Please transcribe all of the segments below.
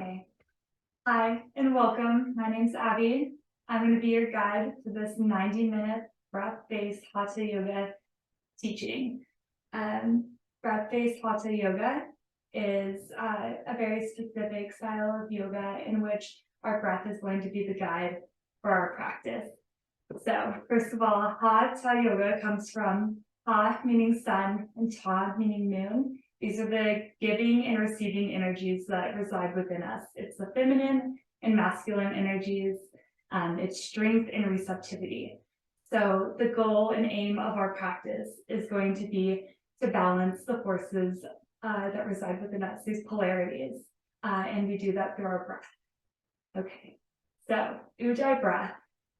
Okay. Hi and welcome. My name's Abby. I'm going to be your guide for this 90-minute breath-based Hatha Yoga teaching. Breath-based Hatha Yoga is a very specific style of yoga in which our breath is going to be the guide for our practice. So first of all, Hatha Yoga comes from Ha meaning sun and Ta meaning moon. These are the giving and receiving energies that reside within us. It's the feminine and masculine energies. It's strength and receptivity. So the goal and aim of our practice is going to be to balance the forces that reside within us, these polarities. And we do that through our breath. Okay, so Ujjayi breath.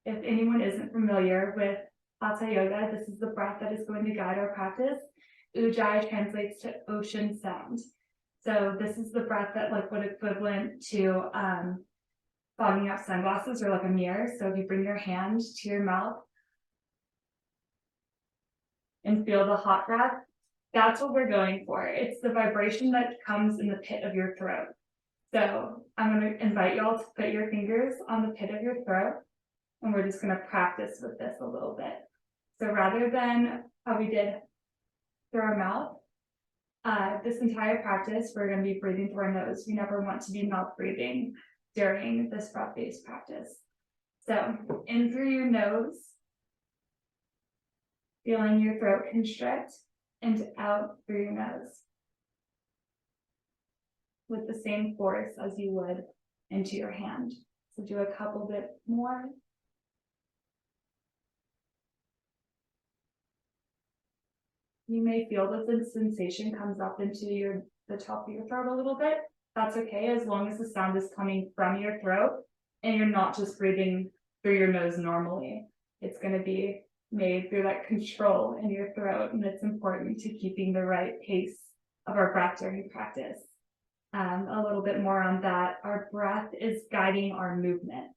If anyone isn't familiar with Hatha Yoga, this is the breath that is going to guide our practice. Ujjayi translates to ocean sound. So this is the breath that would equivalent to fogging up sunglasses or like a mirror. So if you bring your hand to your mouth and feel the hot breath, that's what we're going for. It's the vibration that comes in the pit of your throat. So I'm going to invite y'all to put your fingers on the pit of your throat, and we're just going to practice with this a little bit. So rather than how we did through our mouth, this entire practice, we're going to be breathing through our nose. We never want to be mouth breathing during this breath-based practice. So in through your nose, feeling your throat constrict, and out through your nose with the same force as you would into your hand. So do a couple bit more. You may feel that the sensation comes up into the top of your throat a little bit. That's okay, as long as the sound is coming from your throat and you're not just breathing through your nose normally. It's going to be made through that control in your throat, and it's important to keeping the right pace of our breath during practice. A little bit more on that. Our breath is guiding our movement.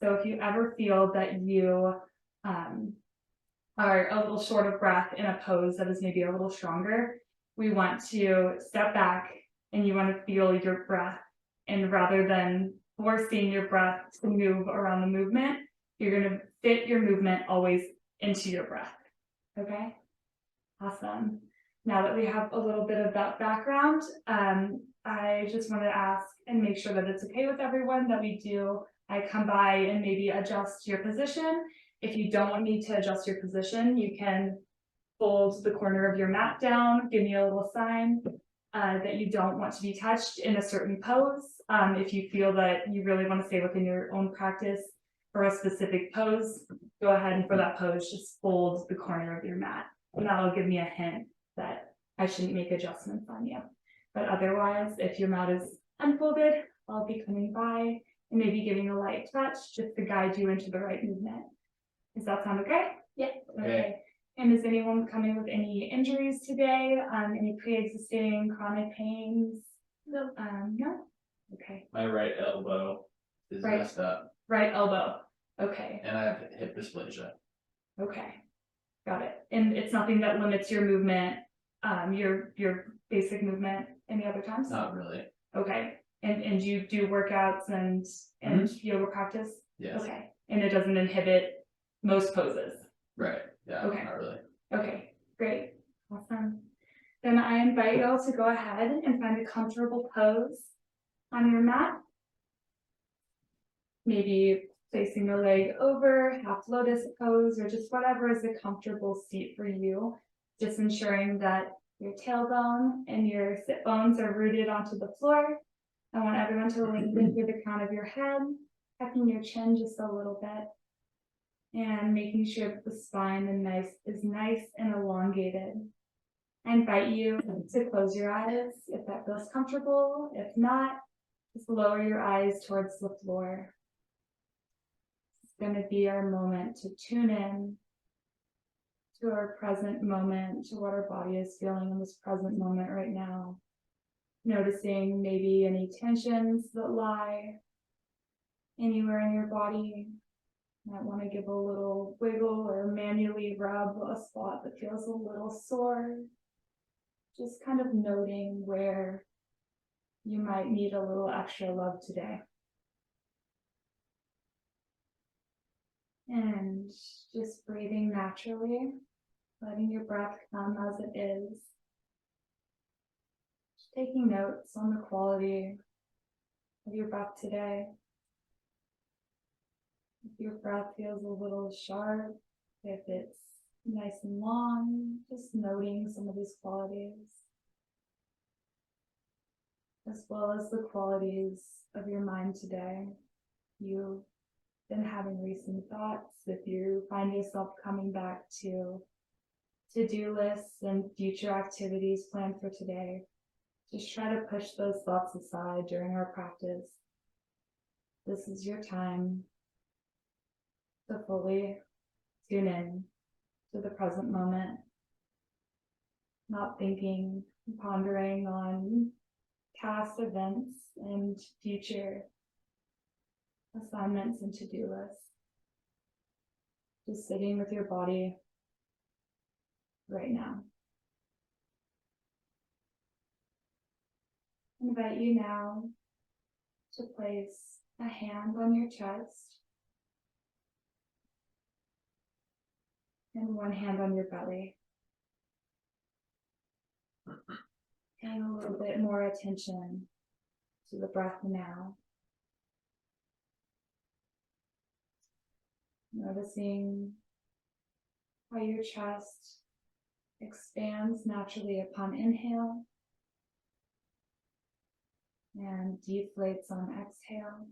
So if you ever feel that you are a little short of breath in a pose that is maybe a little stronger, we want to step back and you want to feel your breath. And rather than forcing your breath to move around the movement, you're going to fit your movement always into your breath. Okay? Awesome. Now that we have a little bit of that background, I just want to ask and make sure that it's okay with everyone that I come by and maybe adjust your position. If you don't want me to adjust your position, you can fold the corner of your mat down, give me a little sign that you don't want to be touched in a certain pose. If you feel that you really want to stay within your own practice for a specific pose, go ahead and for that pose, just fold the corner of your mat. And that'll give me a hint that I shouldn't make adjustments on you. But otherwise, if your mat is unfolded, I'll be coming by and maybe giving a light touch just to guide you into the right movement. Does that sound okay? Yeah. Okay. And is anyone coming with any injuries today? Any pre-existing chronic pains? No. No? Okay. My right elbow is messed up. Right elbow. Okay. And I have hip dysplasia. Okay. Got it. And it's nothing that limits your movement, your basic movement any other times? Not really. Okay. And you do workouts and yoga practice? Yes. Okay. And it doesn't inhibit most poses? Right. Yeah. Okay. Not really. Okay. Great. Awesome. Then I invite you all to go ahead and find a comfortable pose on your mat. Maybe placing the leg over, half lotus pose, or just whatever is a comfortable seat for you. Just ensuring that your tailbone and your sit bones are rooted onto the floor. I want everyone to lengthen through the crown of your head, tucking your chin just a little bit, and making sure that the spine is nice and elongated. I invite you to close your eyes if that feels comfortable. If not, just lower your eyes towards the floor. It's going to be our moment to tune in to our present moment, to what our body is feeling in this present moment right now. Noticing maybe any tensions that lie anywhere in your body. You might want to give a little wiggle or manually rub a spot that feels a little sore. Just kind of noting where you might need a little extra love today. And just breathing naturally, letting your breath come as it is. Just taking notes on the quality of your breath today. If your breath feels a little sharp, if it's nice and long, just noting some of these qualities, as well as the qualities of your mind today. You've been having recent thoughts. If you find yourself coming back to to-do lists and future activities planned for today, just try to push those thoughts aside during our practice. This is your time to fully tune in to the present moment, not thinking, pondering on past events and future assignments and to-do lists. Just sitting with your body right now. I invite you now to place a hand on your chest and one hand on your belly. Paying a little bit more attention to the breath now. Noticing how your chest expands naturally upon inhale and deflates on exhale.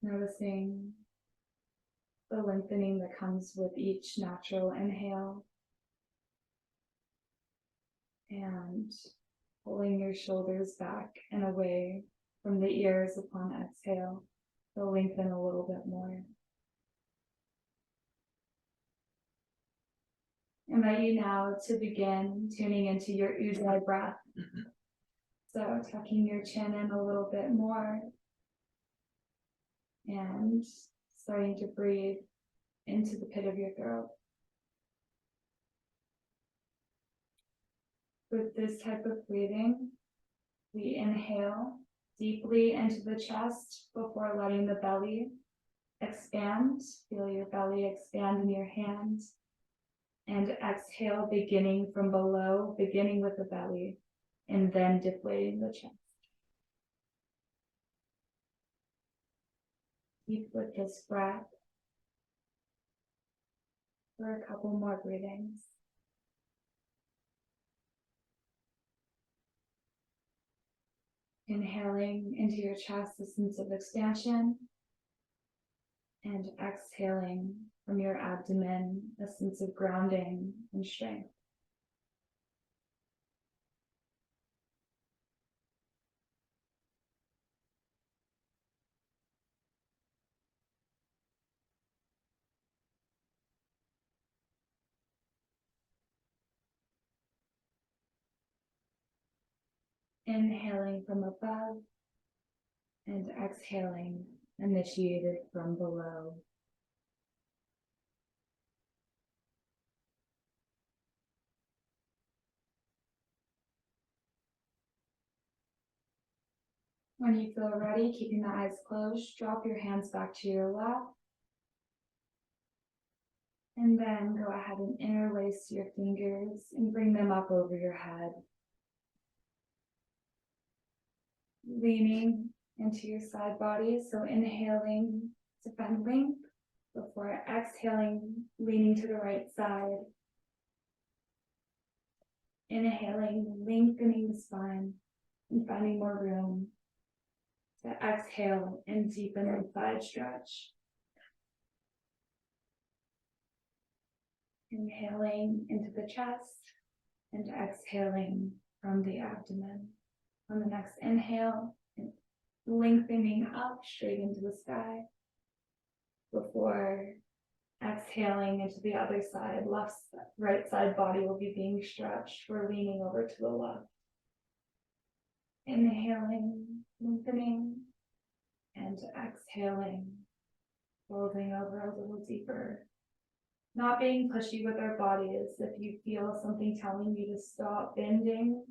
Noticing the lengthening that comes with each natural inhale and pulling your shoulders back and away from the ears upon exhale to lengthen a little bit more. I invite you now to begin tuning into your Ujjayi breath. So tucking your chin in a little bit more and starting to breathe into the pit of your throat. With this type of breathing, we inhale deeply into the chest before letting the belly expand. Feel your belly expand in your hands. And exhale, beginning from below, beginning with the belly, and then deflating the chest. Keep with this breath for a couple more breathings. Inhaling into your chest a sense of expansion, and exhaling from your abdomen a sense of grounding and strength. Inhaling from above and exhaling, initiated from below. When you feel ready, keeping the eyes closed, drop your hands back to your lap. And then go ahead and interlace your fingers and bring them up over your head. Leaning into your side body, so inhaling to find length before exhaling, leaning to the right side. Inhaling, lengthening the spine and finding more room to exhale and deepen the side stretch. Inhaling into the chest and exhaling from the abdomen. On the next inhale, lengthening up straight into the sky before exhaling into the other side. Right side body will be being stretched. We're leaning over to the left. Inhaling, lengthening, and exhaling, folding over a little deeper Not being pushy with our bodies. If you feel something telling you to stop bending,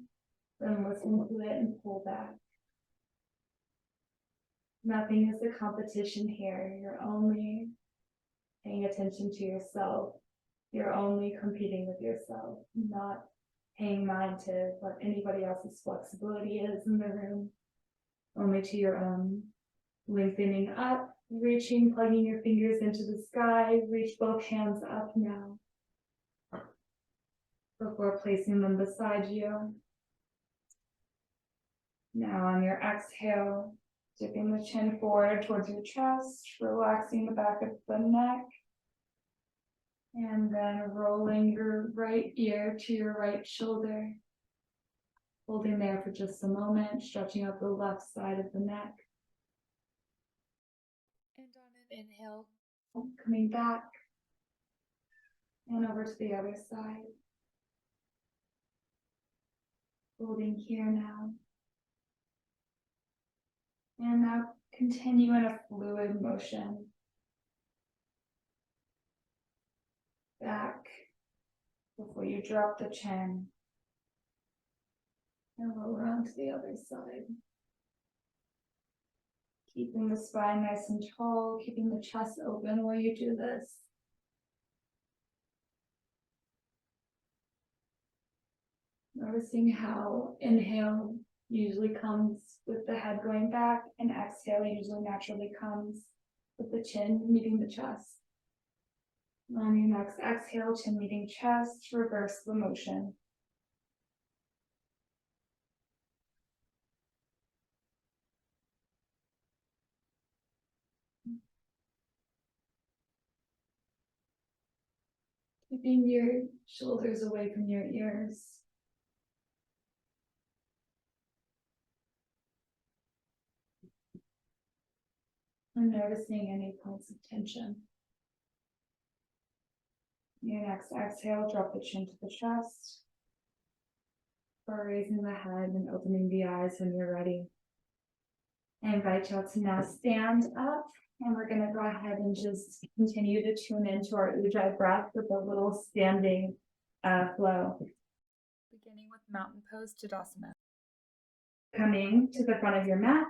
then listen to it and pull back. Nothing is a competition here. You're only paying attention to yourself. You're only competing with yourself, not paying mind to what anybody else's flexibility is in the room, only to your own. Lengthening up, reaching, plugging your fingers into the sky, reach both hands up now. Before placing them beside you. Now on your exhale, dipping the chin forward towards your chest, relaxing the back of the neck. And then rolling your right ear to your right shoulder. Holding there for just a moment, stretching out the left side of the neck. And on an inhale, coming back. And over to the other side. Holding here now. And now continue in a fluid motion. Back before you drop the chin. And roll around to the other side. Keeping the spine nice and tall, keeping the chest open while you do this. Noticing how inhale usually comes with the head going back, and exhale usually naturally comes with the chin meeting the chest. On your next exhale, chin meeting chest, reverse the motion. Keeping your shoulders away from your ears. And noticing any points of tension. Your next exhale, drop the chin to the chest. Or raising the head and opening the eyes when you're ready. I invite you to now stand up, and we're going to go ahead and just continue to tune into our Ujjayi breath with a little standing flow. Beginning with mountain pose Tadasana. Coming to the front of your mat.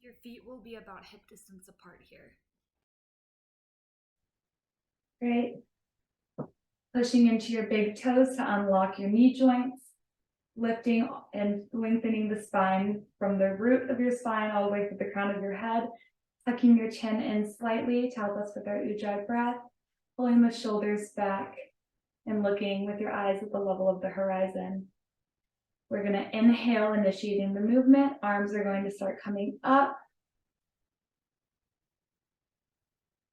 Your feet will be about hip distance apart here. Great. Pushing into your big toes to unlock your knee joints. Lifting and lengthening the spine from the root of your spine all the way to the crown of your head. Tucking your chin in slightly to help us with our Ujjayi breath. Pulling the shoulders back and looking with your eyes at the level of the horizon. We're going to inhale, initiating the movement. Arms are going to start coming up.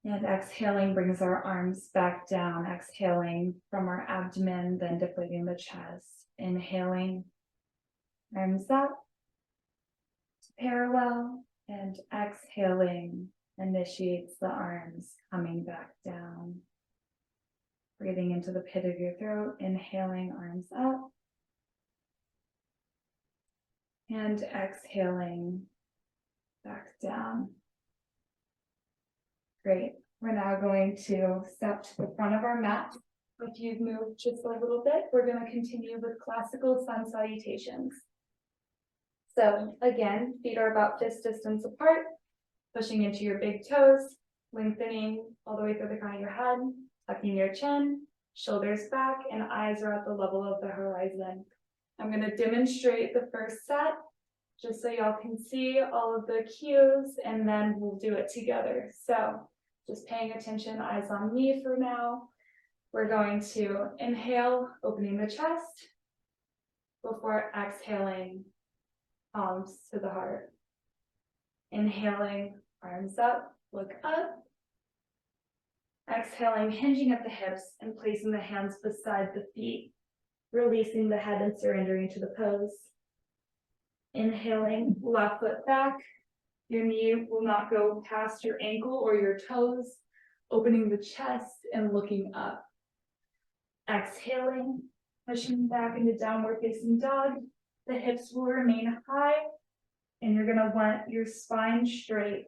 And exhaling brings our arms back down. Exhaling from our abdomen, then deflating the chest. Inhaling, arms up, parallel, and exhaling initiates the arms coming back down. Breathing into the pit of your throat, inhaling, arms up. And exhaling back down. Great. We're now going to step to the front of our mat. If you've moved just a little bit, we're going to continue with classical sun salutations. So again, feet are about fist distance apart, pushing into your big toes, lengthening all the way through the crown of your head, tucking your chin, shoulders back, and eyes are at the level of the horizon. I'm going to demonstrate the first set, just so y'all can see all of the cues, and then we'll do it together. So just paying attention, eyes on me for now. We're going to inhale, opening the chest, before exhaling, palms to the heart. Inhaling, arms up, look up. Exhaling, hinging at the hips and placing the hands beside the feet, releasing the head and surrendering to the pose. Inhaling, left foot back. Your knee will not go past your ankle or your toes, opening the chest and looking up. Exhaling, pushing back into downward facing dog. The hips will remain high, and you're going to want your spine straight.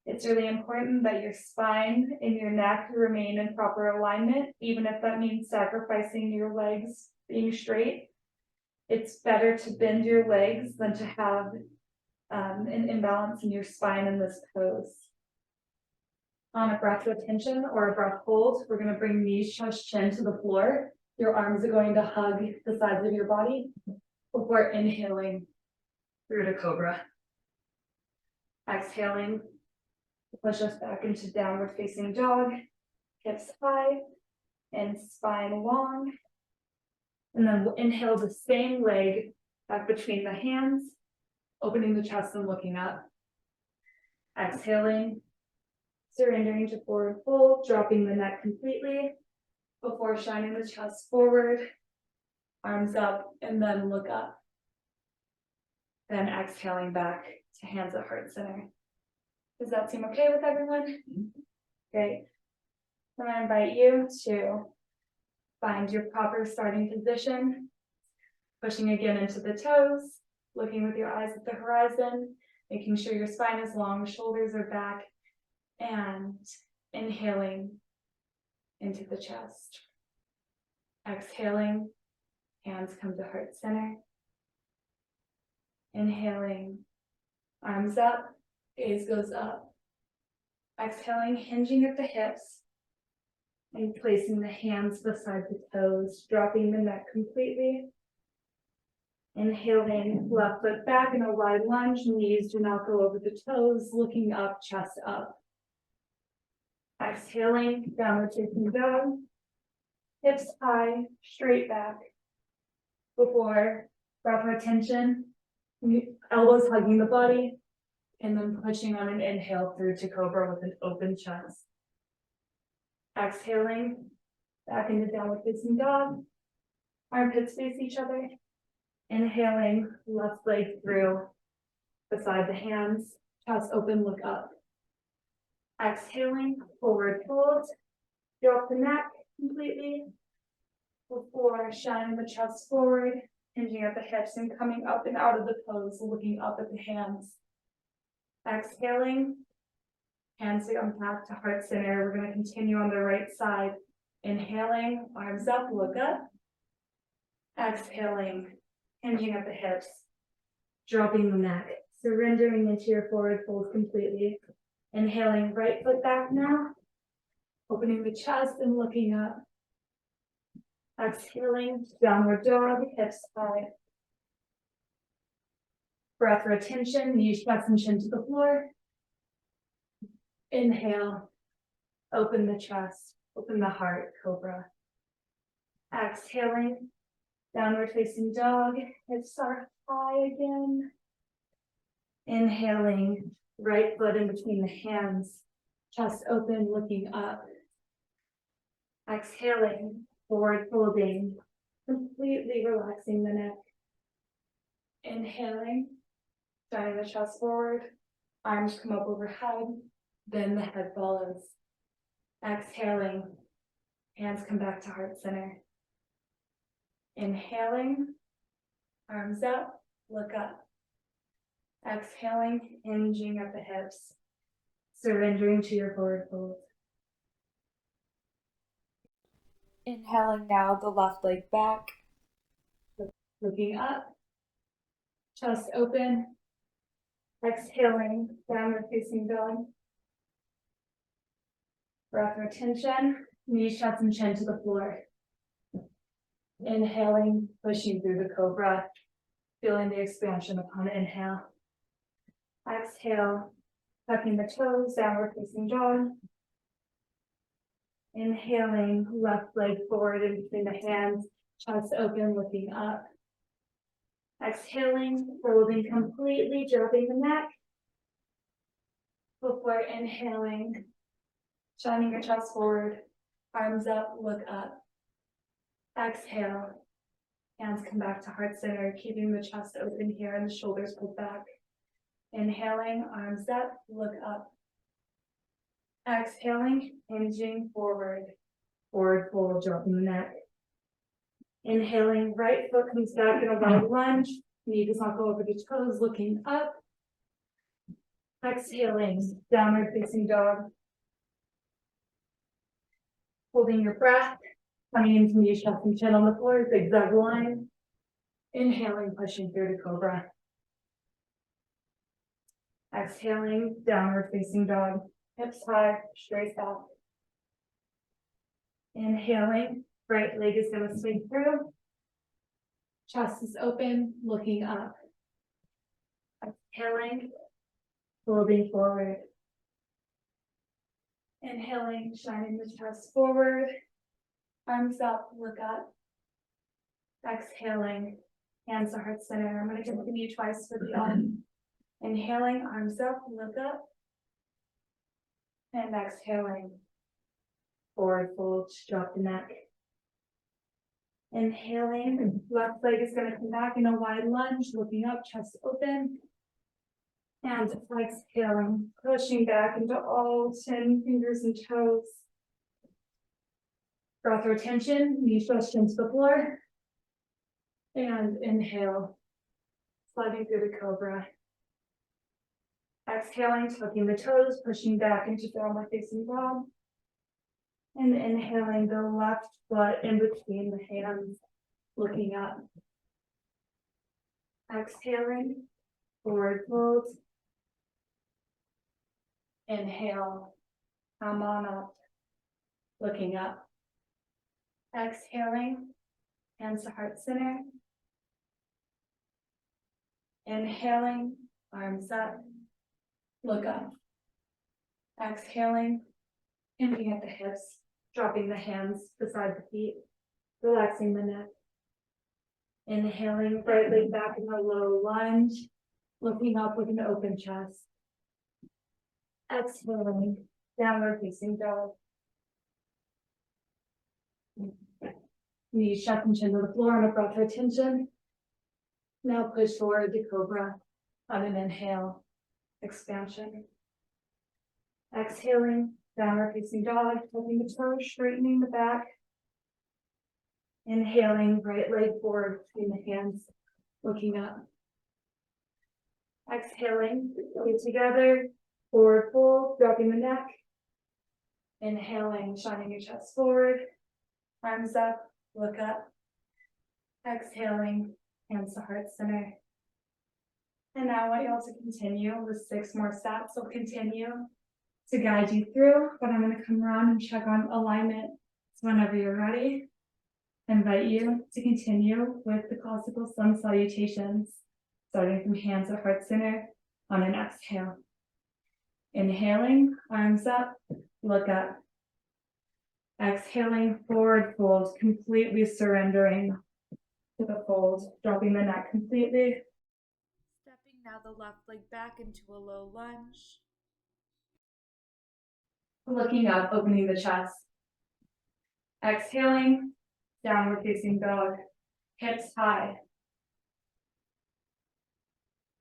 It's really important that your spine and your neck remain in proper alignment, even if that means sacrificing your legs being straight. It's better to bend your legs than to have an imbalance in your spine in this pose. On a breath retention or a breath hold, we're going to bring knees, chest, chin to the floor. Your arms are going to hug the sides of your body before inhaling through to cobra. Exhaling, push us back into downward facing dog, hips high and spine long. And then we'll inhale the same leg back between the hands, opening the chest and looking up. Exhaling, surrendering to forward fold, dropping the neck completely before shining the chest forward, arms up, and then look up. Then exhaling back to hands at heart center. Does that seem okay with everyone? Great. I'm going to invite you to find your proper starting position, pushing again into the toes, looking with your eyes at the horizon, making sure your spine is long, shoulders are back, and inhaling into the chest. Exhaling, hands come to heart center. Inhaling, arms up, gaze goes up. Exhaling, hinging at the hips and placing the hands beside the toes, dropping the neck completely. Inhaling, left foot back in a wide lunge, knees do not go over the toes, looking up, chest up. Exhaling, downward facing dog, hips high, straight back. Before breath retention, elbows hugging the body, and then pushing on an inhale through to cobra with an open chest. Exhaling, back into downward facing dog, armpits face each other. Inhaling, left leg through, beside the hands, chest open, look up. Exhaling, forward fold, drop the neck completely before shining the chest forward, hinging at the hips and coming up and out of the pose, looking up at the hands. Exhaling, hands come back to heart center. We're going to continue on the right side. Inhaling, arms up, look up. Exhaling, hinging at the hips, dropping the neck, surrendering into your forward fold completely. Inhaling, right foot back now, opening the chest and looking up. Exhaling, downward dog, hips high. Breath retention, knees, chest, and chin to the floor. Inhale, open the chest, open the heart, cobra. Exhaling, downward facing dog, hips are high again. Inhaling, right foot in between the hands, chest open, looking up. Exhaling, forward folding, completely relaxing the neck. Inhaling, shining the chest forward, arms come up overhead, then the head follows. Exhaling, hands come back to heart center. Inhaling, arms up, look up. Exhaling, hinging at the hips, surrendering to your forward fold. Inhaling now, the left leg back, looking up, chest open. Exhaling, downward facing dog. Breath retention, knees, chest, and chin to the floor. Inhaling, pushing through the cobra, feeling the expansion upon inhale. Exhale, tucking the toes, downward facing dog. Inhaling, left leg forward in between the hands, chest open, looking up. Exhaling, folding completely, dropping the neck. Before inhaling, shining your chest forward, arms up, look up. Exhale, hands come back to heart center, keeping the chest open here and the shoulders pulled back. Inhaling, arms up, look up. Exhaling, hinging forward, forward fold, dropping the neck. Inhaling, right foot comes back in a wide lunge, knee does not go over the toes, looking up. Exhaling, downward facing dog. Holding your breath, coming into knee, chest and chin on the floor, zigzag line. Inhaling, pushing through to cobra. Exhaling, downward facing dog, hips high, straight back. Inhaling, right leg is going to swing through. Chest is open, looking up. Exhaling, folding forward. Inhaling, shining the chest forward. Arms up, look up. Exhaling, hands to heart center. I'm going to give the knee twice for the arm. Inhaling, arms up, look up. And exhaling, forward fold, drop the neck. Inhaling, left leg is going to come back in a wide lunge, looking up, chest open. And exhaling, pushing back into all 10 fingers and toes. Breath retention, knees pressed into the floor. And inhale, sliding through the cobra. Exhaling, tucking the toes, pushing back into downward facing dog. And inhaling the left foot in between the hands, looking up. Exhaling, forward fold. Inhale, come on up, looking up. Exhaling, hands to heart center. Inhaling, arms up, look up. Exhaling, hinting at the hips, dropping the hands beside the feet, relaxing the neck. Inhaling, right leg back in a low lunge, looking up with an open chest. Exhaling, downward facing dog. Knees shut and chin to the floor on a breath retention. Now push forward to cobra on an inhale, expansion. Exhaling, downward facing dog, tucking the toes, straightening the back. Inhaling, right leg forward between the hands, looking up. Exhaling, feet together, forward fold, dropping the neck. Inhaling, shining your chest forward, arms up, look up. Exhaling, hands to heart center. And now I want you all to continue with 6 more steps. We'll continue to guide you through, but I'm going to come around and check on alignment. So whenever you're ready, I invite you to continue with the classical sun salutations, starting from hands at heart center on an exhale. Inhaling, arms up, look up. Exhaling, forward fold, completely surrendering to the fold, dropping the neck completely. Stepping now the left leg back into a low lunge. Looking up, opening the chest. Exhaling, downward facing dog, hips high.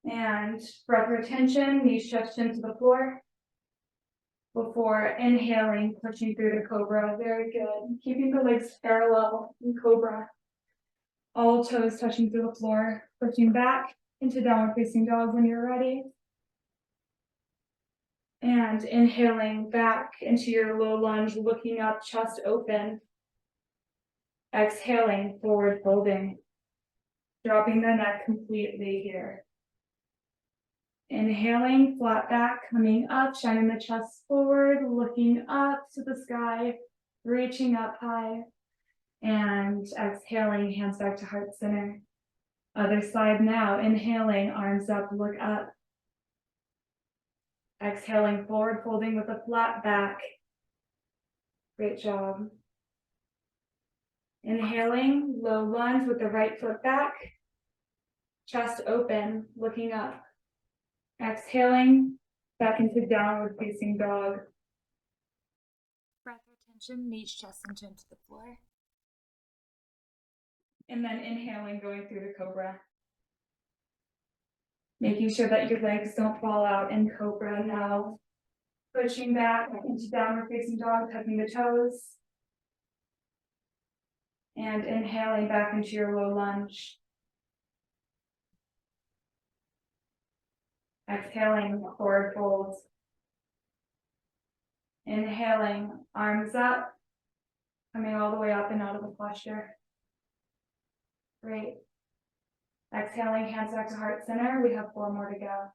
And breath retention, knees stretched into the floor. Before inhaling, pushing through to cobra, very good. Keeping the legs parallel in cobra. All toes touching through the floor, pushing back into downward facing dog when you're ready. And inhaling back into your low lunge, looking up, chest open. Exhaling, forward folding. Dropping the neck completely here. Inhaling, flat back, coming up, shining the chest forward, looking up to the sky, reaching up high. And exhaling, hands back to heart center. Other side now, inhaling, arms up, look up. Exhaling, forward folding with a flat back. Great job. Inhaling, low lunge with the right foot back. Chest open, looking up. Exhaling, back into downward facing dog. Breath retention, knees, chest, and chin to the floor. And then inhaling, going through the cobra. Making sure that your legs don't fall out in cobra now. Pushing back into downward facing dog, tucking the toes. And inhaling back into your low lunge. Exhaling, forward folds. Inhaling, arms up, coming all the way up and out of the posture. Great. Exhaling, hands back to heart center. We have 4 more to go.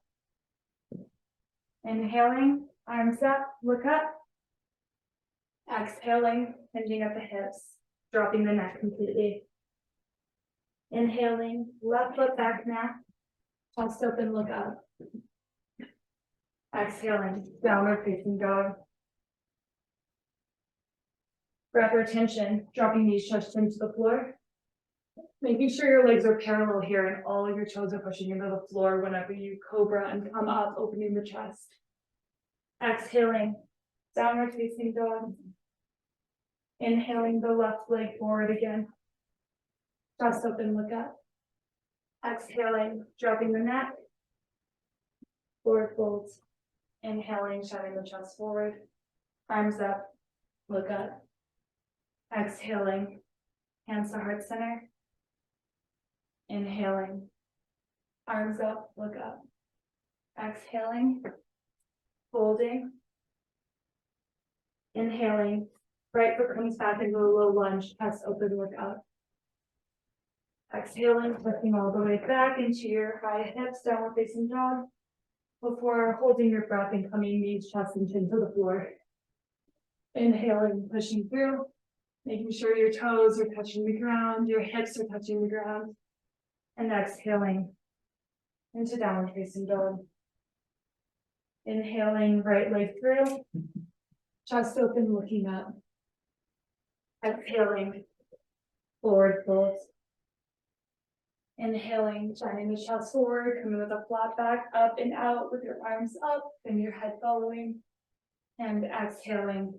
Inhaling, arms up, look up. Exhaling, hinging at the hips, dropping the neck completely. Inhaling, left foot back now. Chest open, look up. Exhaling, downward facing dog. Breath retention, dropping knees touched into the floor. Making sure your legs are parallel here and all of your toes are pushing into the floor whenever you cobra and come up, opening the chest. Exhaling, downward facing dog. Inhaling the left leg forward again. Chest open, look up. Exhaling, dropping the neck. Forward folds. Inhaling, shutting the chest forward. Arms up, look up. Exhaling, hands to heart center. Inhaling, arms up, look up. Exhaling, folding. Inhaling, right foot comes back into a low lunge, chest open, look up. Exhaling, lifting all the way back into your high hips, downward facing dog. Before holding your breath and coming knees, chest, and chin to the floor. Inhaling, pushing through, making sure your toes are touching the ground, your hips are touching the ground. And exhaling into downward facing dog. Inhaling, right leg through, chest open, looking up. Exhaling, forward fold. Inhaling, shining the chest forward, coming with a flat back, up and out with your arms up and your head following. And exhaling,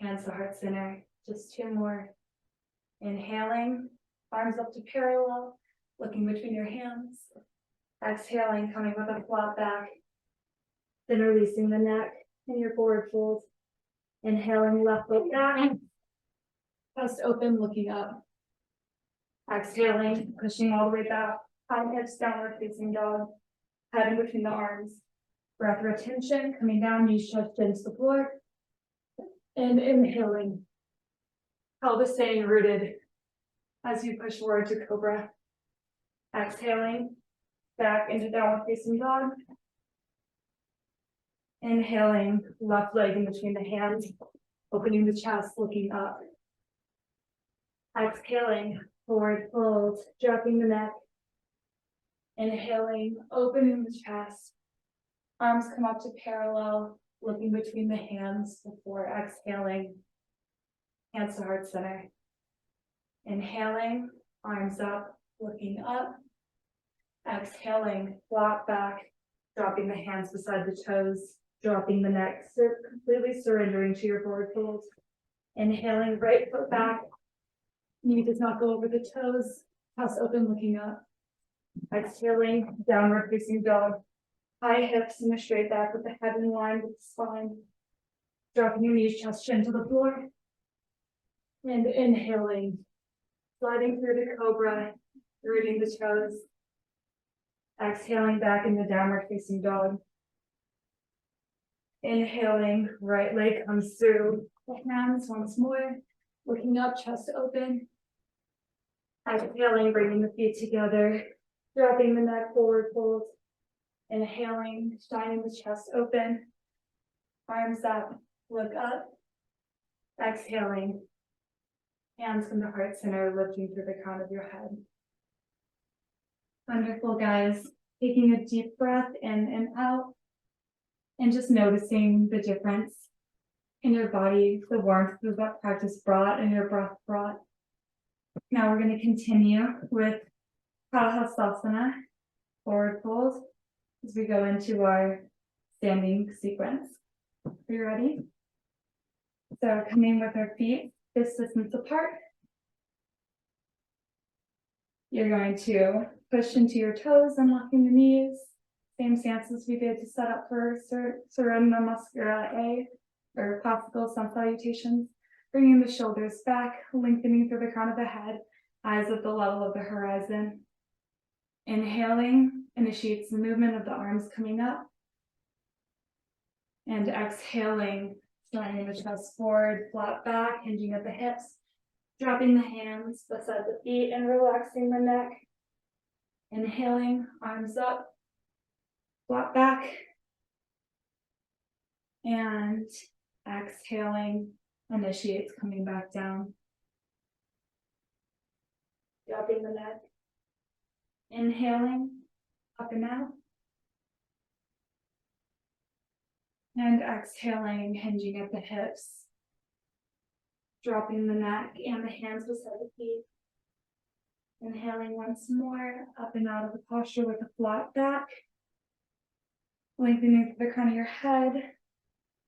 hands to heart center. Just 2 more. Inhaling, arms up to parallel, looking between your hands. Exhaling, coming with a flat back. Then releasing the neck in your forward fold. Inhaling, left foot back. Chest open, looking up. Exhaling, pushing all the way back. High hips, downward facing dog. Head in between the arms. Breath retention, coming down, knees touched into the floor. And inhaling. Pelvis staying rooted as you push forward to cobra. Exhaling, back into downward facing dog. Inhaling, left leg in between the hands, opening the chest, looking up. Exhaling, forward fold, dropping the neck. Inhaling, opening the chest. Arms come up to parallel, looking between the hands before exhaling. Hands to heart center. Inhaling, arms up, looking up. Exhaling, flat back, dropping the hands beside the toes, dropping the neck, completely surrendering to your forward fold. Inhaling, right foot back. Knee does not go over the toes, chest open, looking up. Exhaling, downward facing dog. High hips and a straight back with the head in line with the spine. Dropping your knees, chest, chin to the floor. And inhaling, sliding through the cobra, rooting the toes. Exhaling back into downward facing dog. Inhaling, right leg comes through the hands once more. Looking up, chest open. Exhaling, bringing the feet together. Dropping the neck, forward fold. Inhaling, shining the chest open. Arms up, look up. Exhaling. Hands from the heart center, lifting through the crown of your head. Wonderful, guys. Taking a deep breath in and out. And just noticing the difference in your body, the warmth that that practice brought and your breath brought. Now we're going to continue with Asana, forward fold, as we go into our standing sequence. Are you ready? So coming with our feet this distance apart. You're going to push into your toes, unlocking the knees. Same stance as we did to set up for Surya Namaskara A, or classical sun salutations. Bringing the shoulders back, lengthening through the crown of the head, eyes at the level of the horizon. Inhaling initiates the movement of the arms coming up. And exhaling, sliding the chest forward, flat back, hinging at the hips, dropping the hands beside the feet and relaxing the neck. Inhaling, arms up, flat back. And exhaling, initiates coming back down. Dropping the neck. Inhaling, up and out. And exhaling, hinging at the hips. Dropping the neck and the hands beside the feet. Inhaling once more, up and out of the posture with a flat back. Lengthening the crown of your head.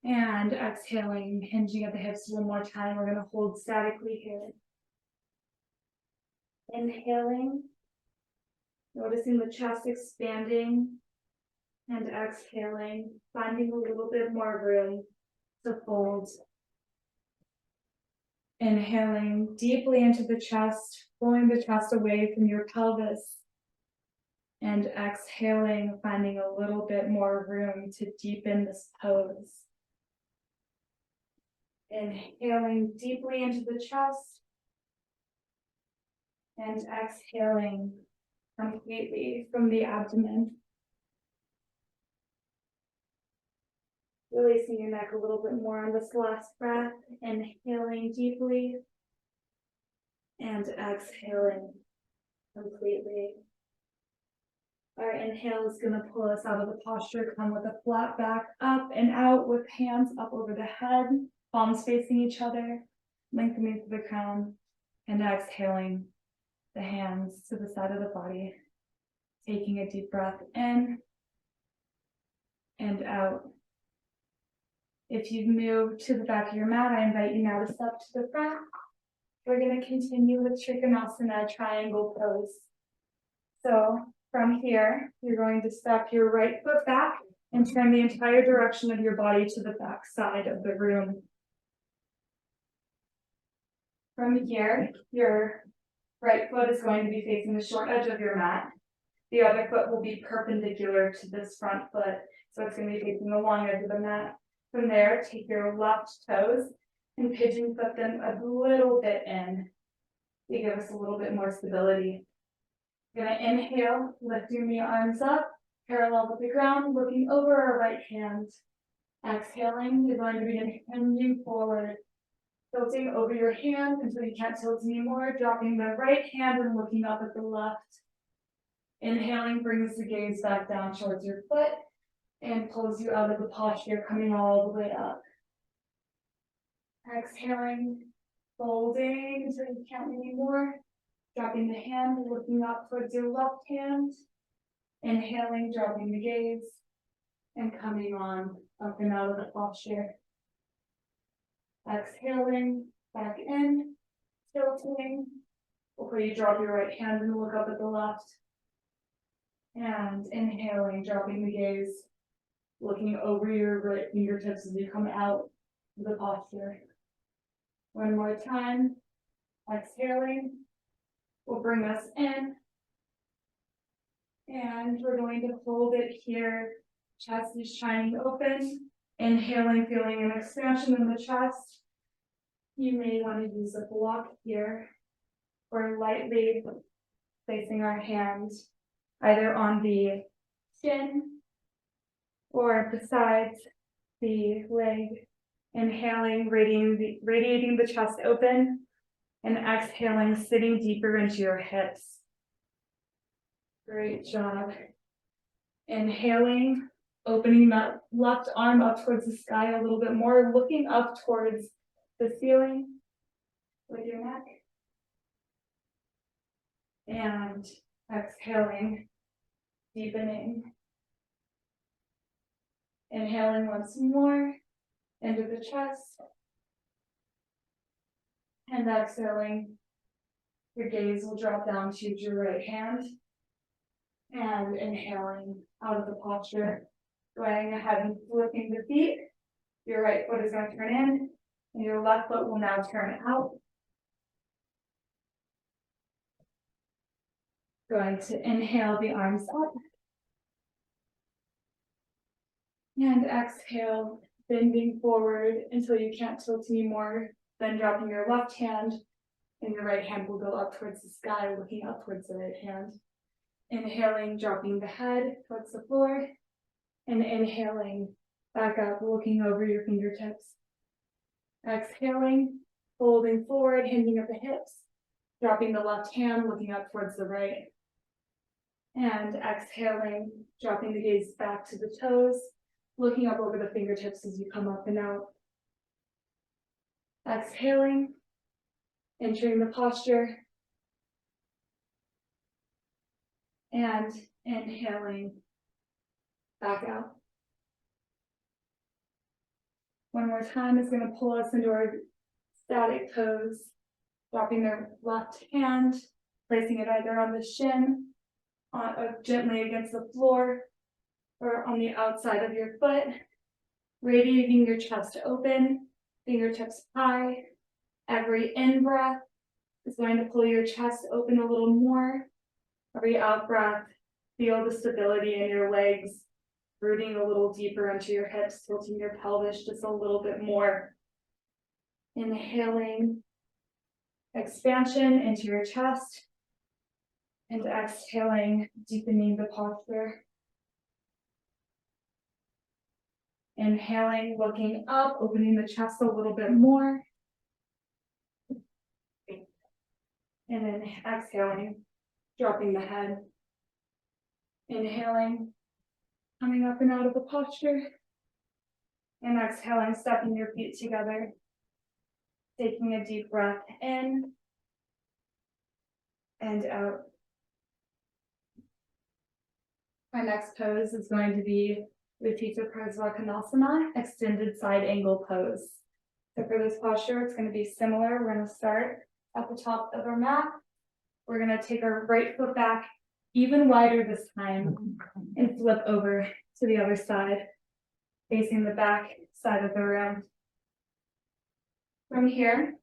And exhaling, hinging at the hips one more time. We're going to hold statically here. Inhaling, noticing the chest expanding. And exhaling, finding a little bit more room to fold. Inhaling deeply into the chest, pulling the chest away from your pelvis. And exhaling, finding a little bit more room to deepen this pose. Inhaling deeply into the chest. And exhaling completely from the abdomen. Releasing your neck a little bit more on this last breath, inhaling deeply and exhaling completely. Our inhale is going to pull us out of the posture, come with a flat back, up and out with hands up over the head, palms facing each other, lengthening through the crown, and exhaling the hands to the side of the body, taking a deep breath in and out. If you've moved to the back of your mat, I invite you now to step to the front. We're going to continue with Trikonasana triangle pose. So from here, you're going to step your right foot back and turn the entire direction of your body to the back side of the room. From here, your right foot is going to be facing the short edge of your mat. The other foot will be perpendicular to this front foot, so it's going to be facing the long edge of the mat. From there, take your left toes and pigeon foot them a little bit in to give us a little bit more stability. You're going to inhale, lifting the arms up, parallel with the ground, looking over our right hand. Exhaling, you're going to begin hinging forward, tilting over your hand until you can't tilt anymore, dropping the right hand and looking up at the left. Inhaling brings the gaze back down towards your foot and pulls you out of the posture, coming all the way up. Exhaling, folding until you can't anymore, dropping the hand, looking up towards your left hand. Inhaling, dropping the gaze, and coming on up and out of the posture. Exhaling, back in, tilting, before you drop your right hand and look up at the left. And inhaling, dropping the gaze, looking over your right fingertips as you come out of the posture. One more time. Exhaling will bring us in. And we're going to hold it here. Chest is shining open. Inhaling, feeling an expansion in the chest. You may want to use a block here or lightly placing our hands either on the chin or beside the leg. Inhaling, radiating the chest open, and exhaling, sitting deeper into your hips. Great job. Inhaling, opening that left arm up towards the sky a little bit more, looking up towards the ceiling with your neck. And exhaling, deepening. Inhaling once more into the chest. And exhaling, your gaze will drop down to your right hand. And inhaling out of the posture, going ahead and flipping the feet. Your right foot is going to turn in, and your left foot will now turn out. Going to inhale the arms up. And exhale, bending forward until you can't tilt anymore. Then dropping your left hand, and your right hand will go up towards the sky, looking up towards the right hand. Inhaling, dropping the head towards the floor. And inhaling, back up, looking over your fingertips. Exhaling, folding forward, hinging at the hips. Dropping the left hand, looking up towards the right. And exhaling, dropping the gaze back to the toes, looking up over the fingertips as you come up and out. Exhaling, entering the posture. And inhaling, back out. One more time is going to pull us into our static pose, dropping their left hand, placing it either on the shin, gently against the floor, or on the outside of your foot, radiating your chest open, fingertips high. Every in-breath is going to pull your chest open a little more. Every out-breath, feel the stability in your legs, rooting a little deeper into your hips, tilting your pelvis just a little bit more. Inhaling, expansion into your chest, and exhaling, deepening the posture. Inhaling, looking up, opening the chest a little bit more. And then exhaling, dropping the head. Inhaling, coming up and out of the posture. And exhaling, stepping your feet together. Taking a deep breath in and out. Our next pose is going to be Utthita Prasvarthanasana, extended side angle pose. So for this posture, it's going to be similar. We're going to start at the top of our mat. We're going to take our right foot back even wider this time and flip over to the other side, facing the back side of the room. From here,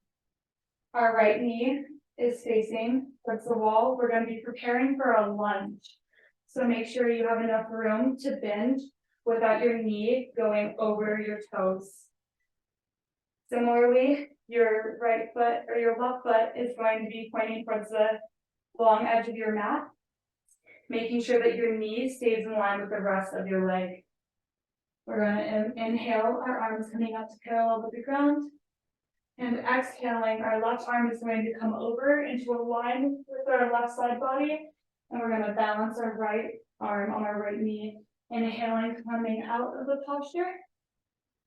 our right knee is facing towards the wall. We're going to be preparing for a lunge. So make sure you have enough room to bend without your knee going over your toes. Similarly, your right foot or your left foot is going to be pointing towards the long edge of your mat, making sure that your knee stays in line with the rest of your leg. We're going to inhale, our arms coming up to parallel with the ground, and exhaling, our left arm is going to come over into a line with our left side body, and we're going to balance our right arm on our right knee. Inhaling, coming out of the posture,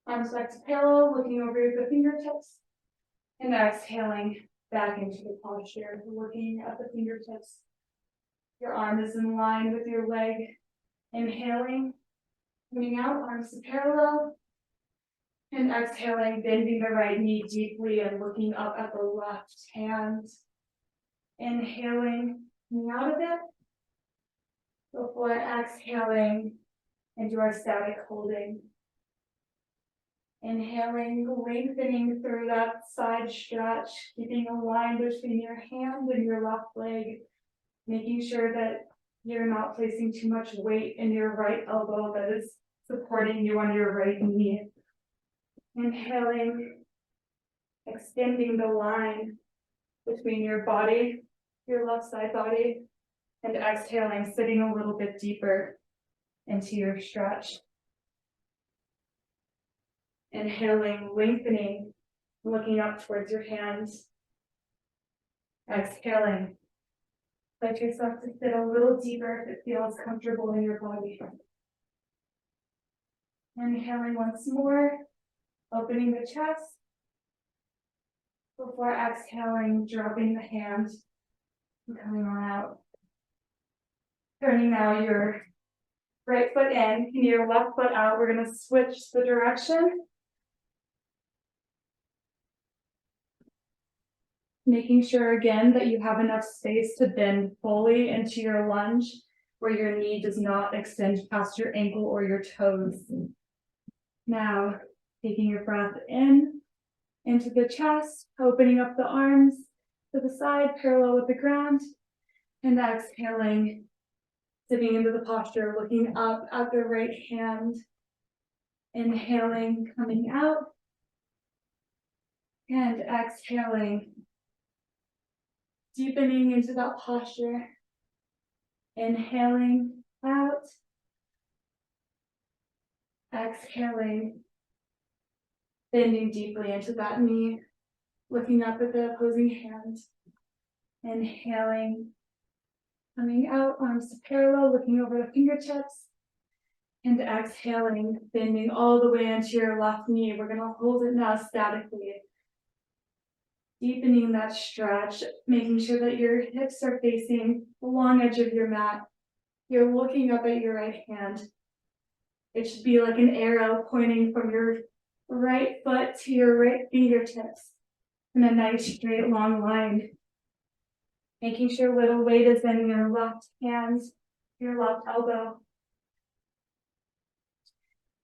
arms back to parallel, looking over the fingertips, and exhaling back into the posture, looking at the fingertips. Your arm is in line with your leg. Inhaling, coming out, arms to parallel, and exhaling, bending the right knee deeply and looking up at the left hand. Inhaling, coming out of it, before exhaling into our static holding. Inhaling, lengthening through that side stretch, keeping a line between your hand and your left leg, making sure that you're not placing too much weight in your right elbow that is supporting you on your right knee. Inhaling, extending the line between your body, your left side body, and exhaling, sitting a little bit deeper into your stretch. Inhaling, lengthening, looking up towards your hands. Exhaling, let yourself to sit a little deeper if it feels comfortable in your body. Inhaling once more, opening the chest. Before exhaling, dropping the hand and coming on out. Turning now your right foot in and your left foot out. We're going to switch the direction. Making sure again that you have enough space to bend fully into your lunge where your knee does not extend past your ankle or your toes. Now, taking your breath in, into the chest, opening up the arms to the side, parallel with the ground, And exhaling, dipping into the posture, looking up at the right hand. Inhaling, coming out. And exhaling, deepening into that posture. Inhaling out. Exhaling, bending deeply into that knee, looking up at the opposing hand. Inhaling, coming out, arms parallel, looking over the fingertips. And exhaling, bending all the way into your left knee. We're going to hold it now statically. Deepening that stretch, making sure that your hips are facing the long edge of your mat. You're looking up at your right hand. It should be like an arrow pointing from your right foot to your right fingertips in a nice straight long line. Making sure little weight is in your left hand, your left elbow.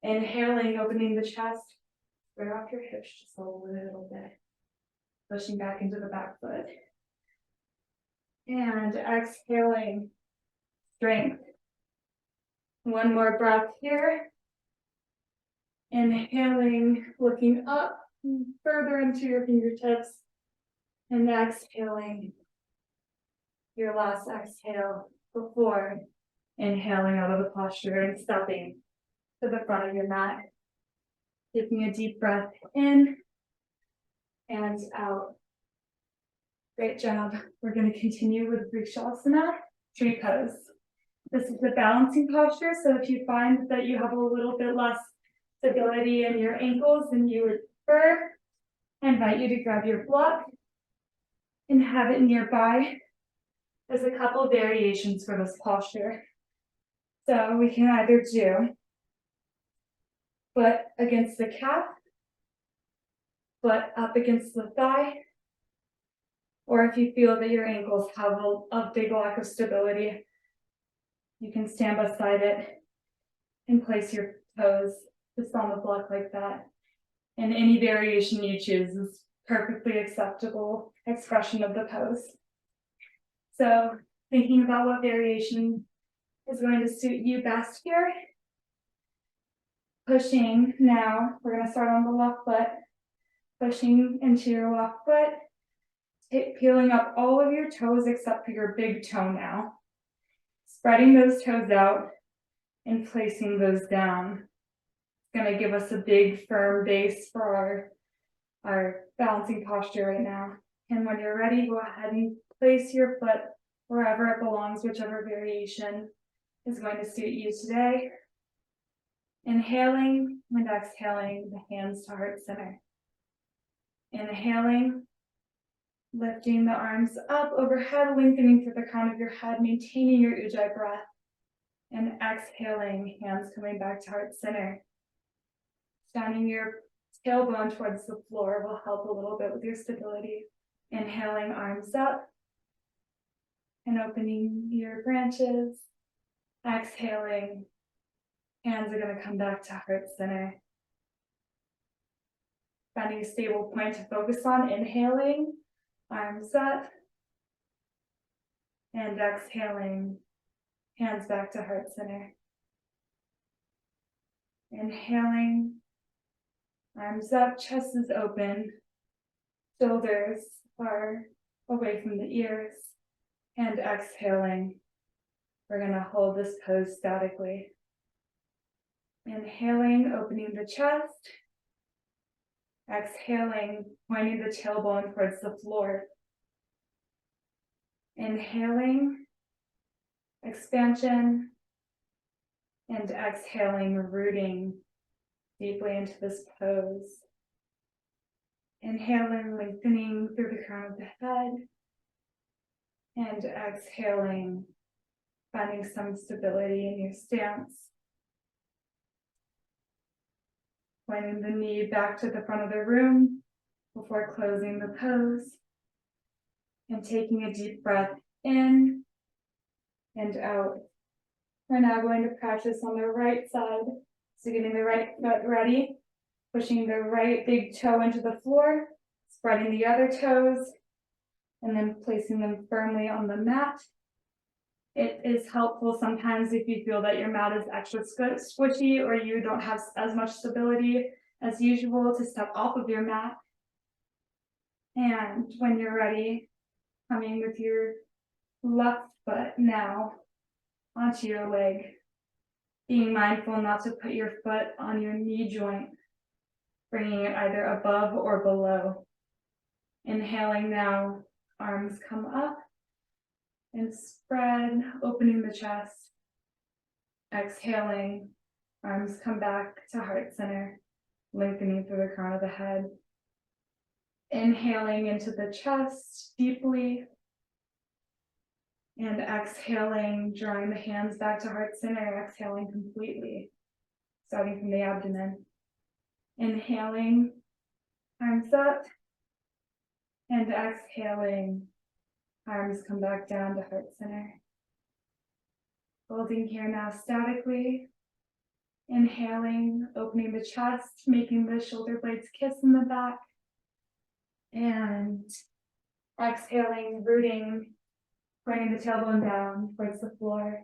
Inhaling, opening the chest, square off your hips just a little bit. Pushing back into the back foot. And exhaling, strength. One more breath here. Inhaling, looking up further into your fingertips. And exhaling, your last exhale before inhaling out of the posture and stepping to the front of your mat. Taking a deep breath in and out. Great job. We're going to continue with Asana, tree pose. This is the balancing posture, so if you find that you have a little bit less stability in your ankles than you would prefer, I invite you to grab your block and have it nearby. There's a couple variations for this posture. So we can either do foot against the calf, foot up against the thigh, or if you feel that your ankles have a big lack of stability, you can stand beside it and place your toes just on the block like that. And any variation you choose is perfectly acceptable expression of the pose. So thinking about what variation is going to suit you best here. Pushing now, we're going to start on the left foot. Pushing into your left foot, peeling up all of your toes except for your big toe now. Spreading those toes out and placing those down. It's going to give us a big firm base for our balancing posture right now. And when you're ready, go ahead and place your foot wherever it belongs, whichever variation is going to suit you today. Inhaling and exhaling the hands to heart center. Inhaling, lifting the arms up overhead, lengthening through the crown of your head, maintaining your ujjayi breath. And exhaling, hands coming back to heart center. Standing your tailbone towards the floor will help a little bit with your stability. Inhaling, arms up. And opening your branches. Exhaling, hands are going to come back to heart center. Finding a stable point to focus on. Inhaling, arms up. And exhaling, hands back to heart center. Inhaling, arms up, chest is open. Shoulders are away from the ears. And exhaling, we're going to hold this pose statically. Inhaling, opening the chest. Exhaling, pointing the tailbone towards the floor. Inhaling, expansion. And exhaling, rooting deeply into this pose. Inhaling, lengthening through the crown of the head. And exhaling, finding some stability in your stance. Pointing the knee back to the front of the room before closing the pose. And taking a deep breath in and out. We're now going to practice on the right side. So getting the right foot ready, pushing the right big toe into the floor, spreading the other toes, and then placing them firmly on the mat. It is helpful sometimes if you feel that your mat is extra squishy or you don't have as much stability as usual to step off of your mat. And when you're ready, coming with your left foot now onto your leg, being mindful not to put your foot on your knee joint, bringing it either above or below. Inhaling now, arms come up and spread, opening the chest. Exhaling, arms come back to heart center, lengthening through the crown of the head. Inhaling into the chest deeply. And exhaling, drawing the hands back to heart center, exhaling completely, starting from the abdomen. Inhaling, arms up. And exhaling, arms come back down to heart center. Holding here now statically. Inhaling, opening the chest, making the shoulder blades kiss in the back. And exhaling, rooting, bringing the tailbone down towards the floor.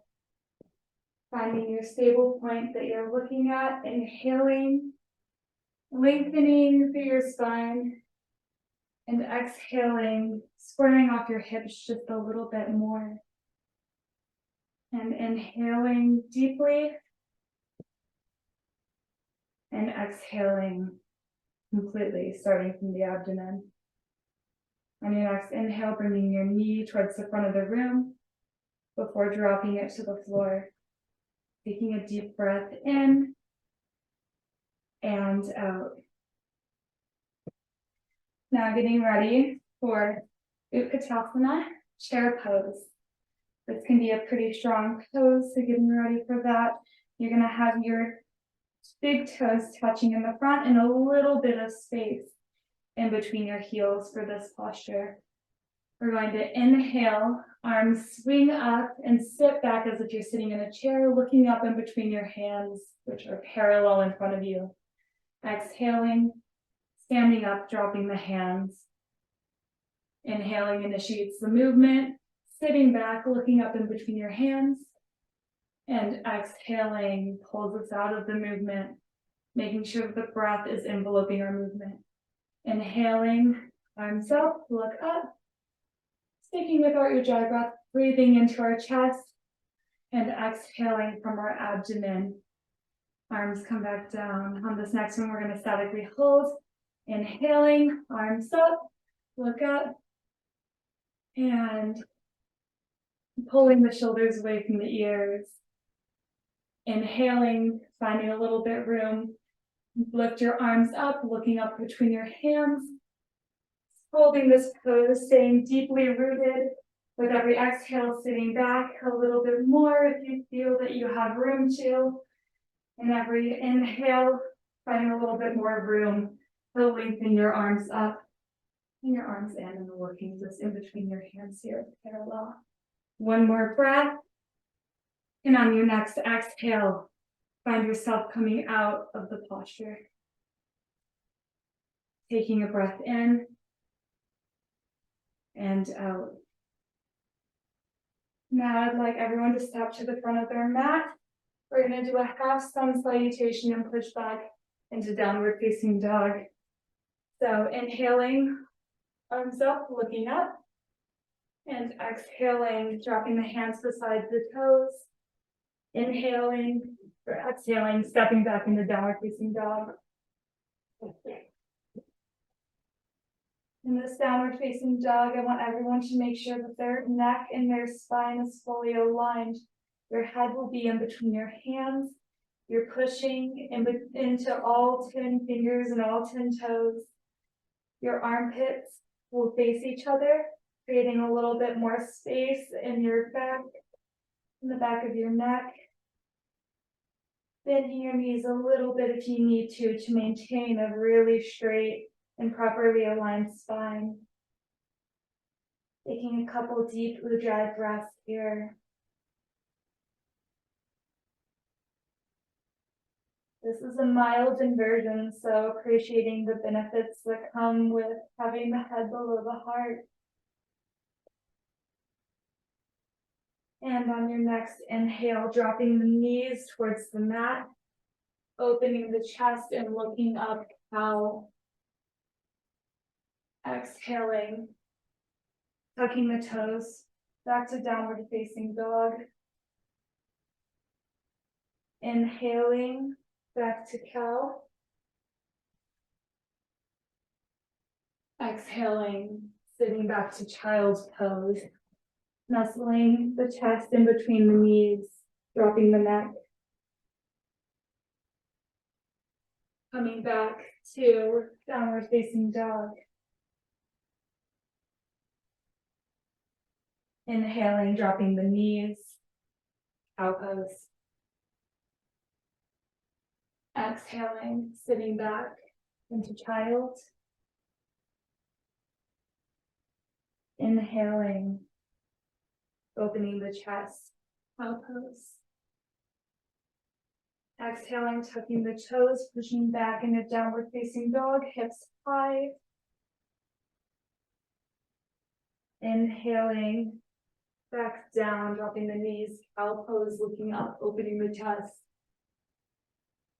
Finding your stable point that you're looking at. Inhaling, lengthening through your spine. And exhaling, squaring off your hips just a little bit more. And inhaling deeply. And exhaling completely, starting from the abdomen. On your next inhale, bringing your knee towards the front of the room before dropping it to the floor. Taking a deep breath in and out. Now getting ready for Utkatasana, chair pose. This can be a pretty strong pose, so getting ready for that. You're gonna have your big toes touching in the front and a little bit of space in between your heels for this posture. We're going to inhale, arms swing up and sit back as if you're sitting in a chair, looking up in between your hands, which are parallel in front of you. Exhaling, standing up, dropping the hands. Inhaling initiates the movement, sitting back, looking up in between your hands. And exhaling pulls us out of the movement, making sure that the breath is enveloping our movement. Inhaling, arms up, look up. Sticking with our ujjayi breath, breathing into our chest. And exhaling from our abdomen. Arms come back down. On this next one, we're going to statically hold. Inhaling, arms up, look up. And pulling the shoulders away from the ears. Inhaling, finding a little bit room. Lift your arms up, looking up between your hands. Holding this pose, staying deeply rooted. With every exhale, sitting back a little bit more if you feel that you have room to. And every inhale, finding a little bit more room to lengthen your arms up. And your arms in and working just in between your hands here, parallel. One more breath. And on your next exhale, find yourself coming out of the posture. Taking a breath in and out. Now I'd like everyone to step to the front of their mat. We're going to do a half sun salutation and push back into downward facing dog. So inhaling, arms up, looking up. And exhaling, dropping the hands beside the toes. Inhaling, or exhaling, stepping back into downward facing dog. In this downward facing dog, I want everyone to make sure that their neck and their spine is fully aligned. Your head will be in between your hands. You're pushing into all 10 fingers and all 10 toes. Your armpits will face each other, creating a little bit more space in your back, in the back of your neck. Bending your knees a little bit if you need to maintain a really straight and properly aligned spine. Taking a couple deep ujjayi breaths here. This is a mild inversion, so appreciating the benefits that come with having the head below the heart. And on your next inhale, dropping the knees towards the mat, opening the chest and looking up, cow. Exhaling, tucking the toes back to downward facing dog. Inhaling, back to cow. Exhaling, sitting back to child's pose. Nestling the chest in between the knees, dropping the neck. Coming back to downward facing dog. Inhaling, dropping the knees, cow pose. Exhaling, sitting back into child. Inhaling, opening the chest, cow pose. Exhaling, tucking the toes, pushing back into downward facing dog, hips high. Inhaling, back down, dropping the knees, cow pose, looking up, opening the chest.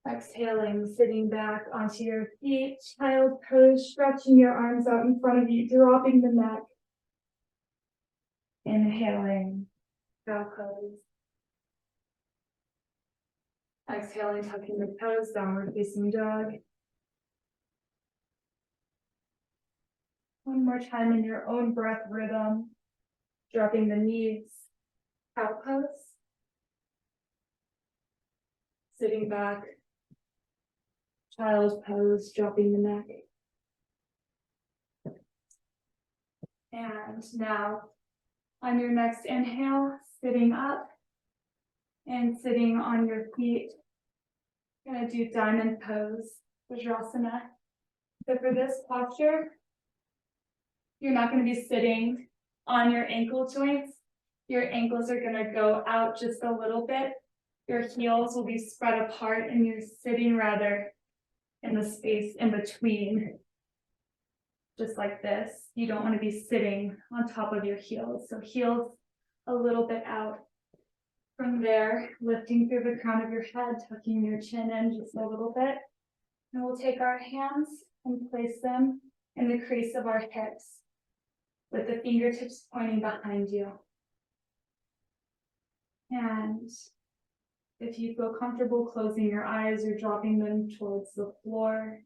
Exhaling, sitting back onto your feet, child pose, stretching your arms out in front of you, dropping the neck. Inhaling, cow pose. Exhaling, tucking the toes, downward facing dog. One more time in your own breath rhythm, dropping the knees, cow pose. Sitting back, child's pose, dropping the neck. And now, on your next inhale, sitting up and sitting on your feet. Gonna do diamond pose, Vajrasana. So for this posture, you're not gonna be sitting on your ankle joints. Your ankles are gonna go out just a little bit. Your heels will be spread apart and you're sitting rather in the space in between. Just like this. You don't want to be sitting on top of your heels. So heels a little bit out. From there, lifting through the crown of your head, tucking your chin in just a little bit. And we'll take our hands and place them in the crease of our hips, with the fingertips pointing behind you. And if you feel comfortable closing your eyes or dropping them towards the floor,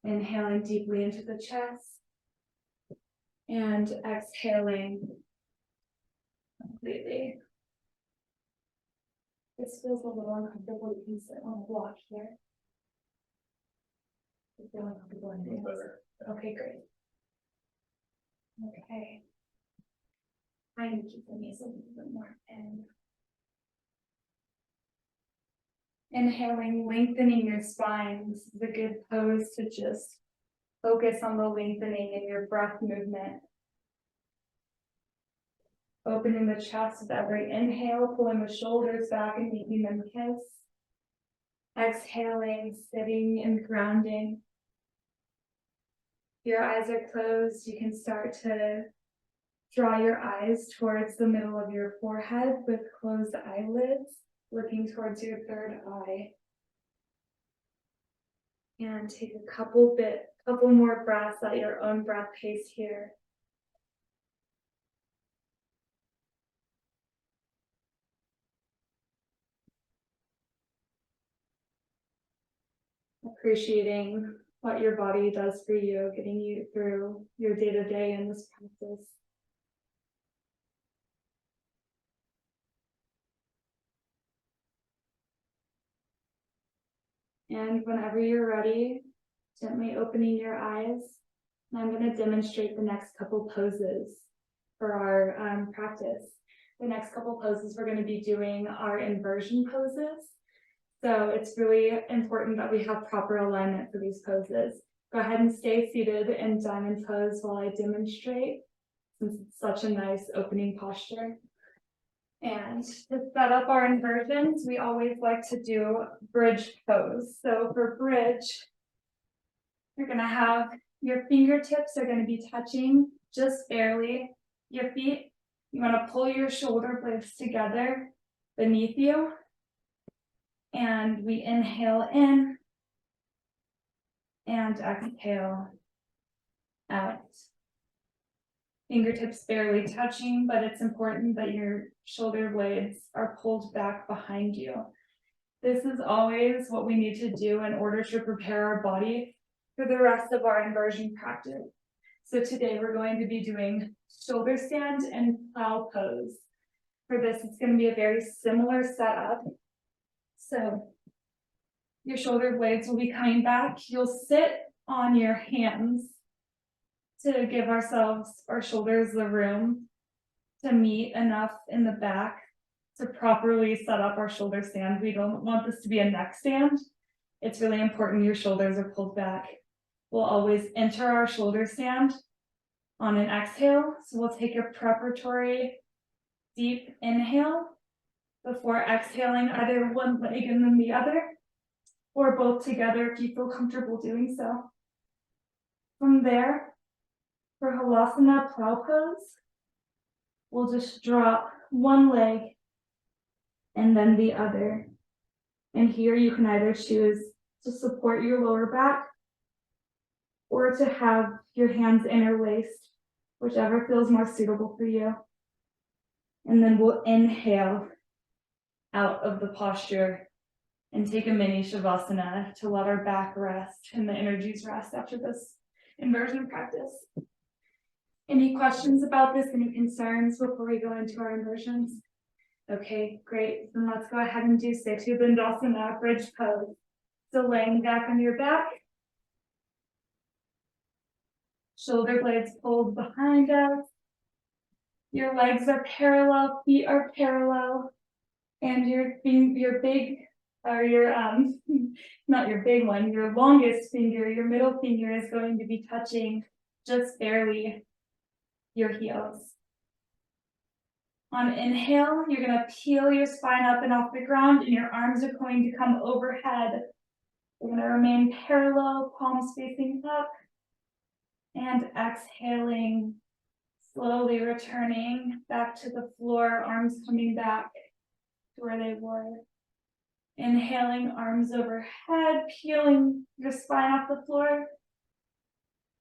inhaling deeply into the chest and exhaling completely. This feels a little uncomfortable. You can sit on a block here. You feel uncomfortable in it. Better. Okay, great. Okay. I need to keep the knees a little bit more in. Inhaling, lengthening your spine. This is a good pose to just focus on the lengthening in your breath movement. Opening the chest with every inhale, pulling the shoulders back and making them kiss. Exhaling, sitting and grounding. If your eyes are closed, you can start to draw your eyes towards the middle of your forehead with closed eyelids, looking towards your third eye. And take a couple more breaths at your own breath pace here. Appreciating what your body does for you, getting you through your day-to-day in this practice. And whenever you're ready, gently opening your eyes. And I'm going to demonstrate the next couple poses for our practice. The next couple poses we're going to be doing are inversion poses. So it's really important that we have proper alignment for these poses. Go ahead and stay seated in diamond pose while I demonstrate, since it's such a nice opening posture. And to set up our inversions, we always like to do bridge pose. So for bridge, you're going to have your fingertips are going to be touching just barely your feet, You want to pull your shoulder blades together beneath you. And we inhale in and exhale out. Fingertips barely touching, but it's important that your shoulder blades are pulled back behind you. This is always what we need to do in order to prepare our body for the rest of our inversion practice. So today we're going to be doing shoulder stand and plow pose. For this, it's going to be a very similar setup. So your shoulder blades will be coming back. You'll sit on your hands to give ourselves, our shoulders, the room to meet enough in the back to properly set up our shoulder stand. We don't want this to be a neck stand. It's really important your shoulders are pulled back. We'll always enter our shoulder stand on an exhale. So we'll take a preparatory deep inhale before exhaling either one leg and then the other, or both together if you feel comfortable doing so. From there, for Halasana plow pose, we'll just drop one leg and then the other. And here you can either choose to support your lower back or to have your hands interlaced, whichever feels more suitable for you. And then we'll inhale out of the posture and take a mini Shavasana to let our back rest and the energies rest after this inversion practice. Any questions about this? Any concerns before we go into our inversions? Okay, great. Then let's go ahead and do Setu Bandhasana, bridge pose. So laying back on your back, shoulder blades pulled behind us. Your legs are parallel, feet are parallel, and your big, or your not your big one, your longest finger, your middle finger is going to be touching just barely your heels. On inhale, you're going to peel your spine up and off the ground, and your arms are going to come overhead. You're going to remain parallel, palms facing up, and exhaling, slowly returning back to the floor, arms coming back to where they were. Inhaling, arms overhead, peeling your spine off the floor.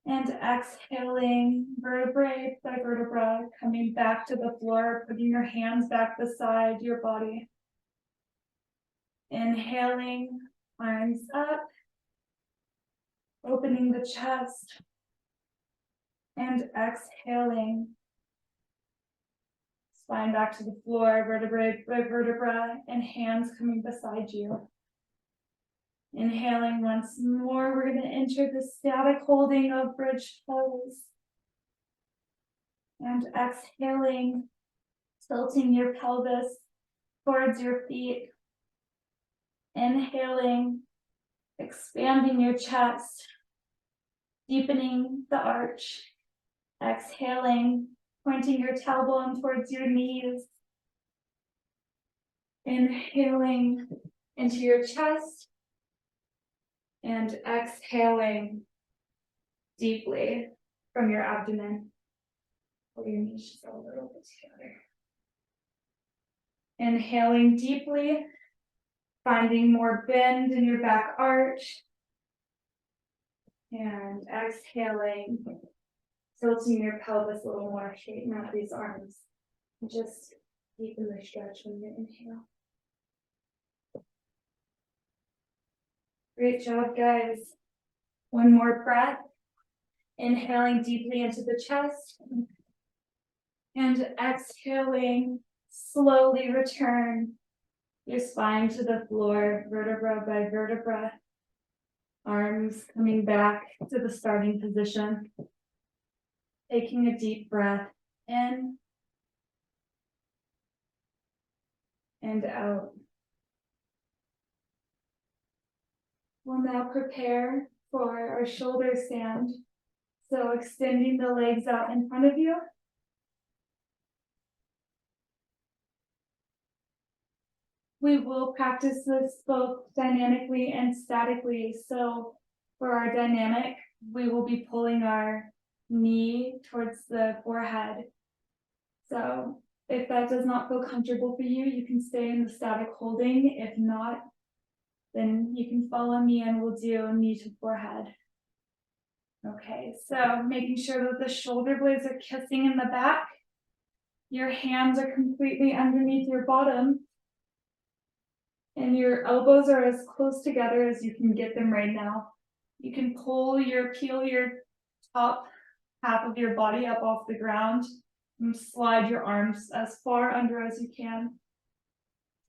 And exhaling, vertebrae by vertebra, coming back to the floor, putting your hands back beside your body. Inhaling, arms up, opening the chest. And exhaling, spine back to the floor, vertebrae by vertebra, and hands coming beside you. Inhaling once more, we're going to enter the static holding of bridge pose. And exhaling, tilting your pelvis towards your feet. Inhaling, expanding your chest, deepening the arch. Exhaling, pointing your tailbone towards your knees. Inhaling into your chest. And exhaling deeply from your abdomen. Pull your knees just a little bit together. Inhaling deeply, finding more bend in your back arch. And exhaling, tilting your pelvis a little more, straighten out these arms. And just deepen the stretch when you inhale. Great job, guys. One more breath. Inhaling deeply into the chest. And exhaling, slowly return your spine to the floor, vertebra by vertebra. Arms coming back to the starting position. Taking a deep breath in and out. We'll now prepare for our shoulder stand. So extending the legs out in front of you. We will practice this both dynamically and statically. So for our dynamic, we will be pulling our knee towards the forehead. So that does not feel comfortable for you, you can stay in the static holding. If not, then you can follow me and we'll do knee to forehead. Okay, so making sure that the shoulder blades are kissing in the back. Your hands are completely underneath your bottom. And your elbows are as close together as you can get them right now. You can peel your top half of your body up off the ground and slide your arms as far under as you can.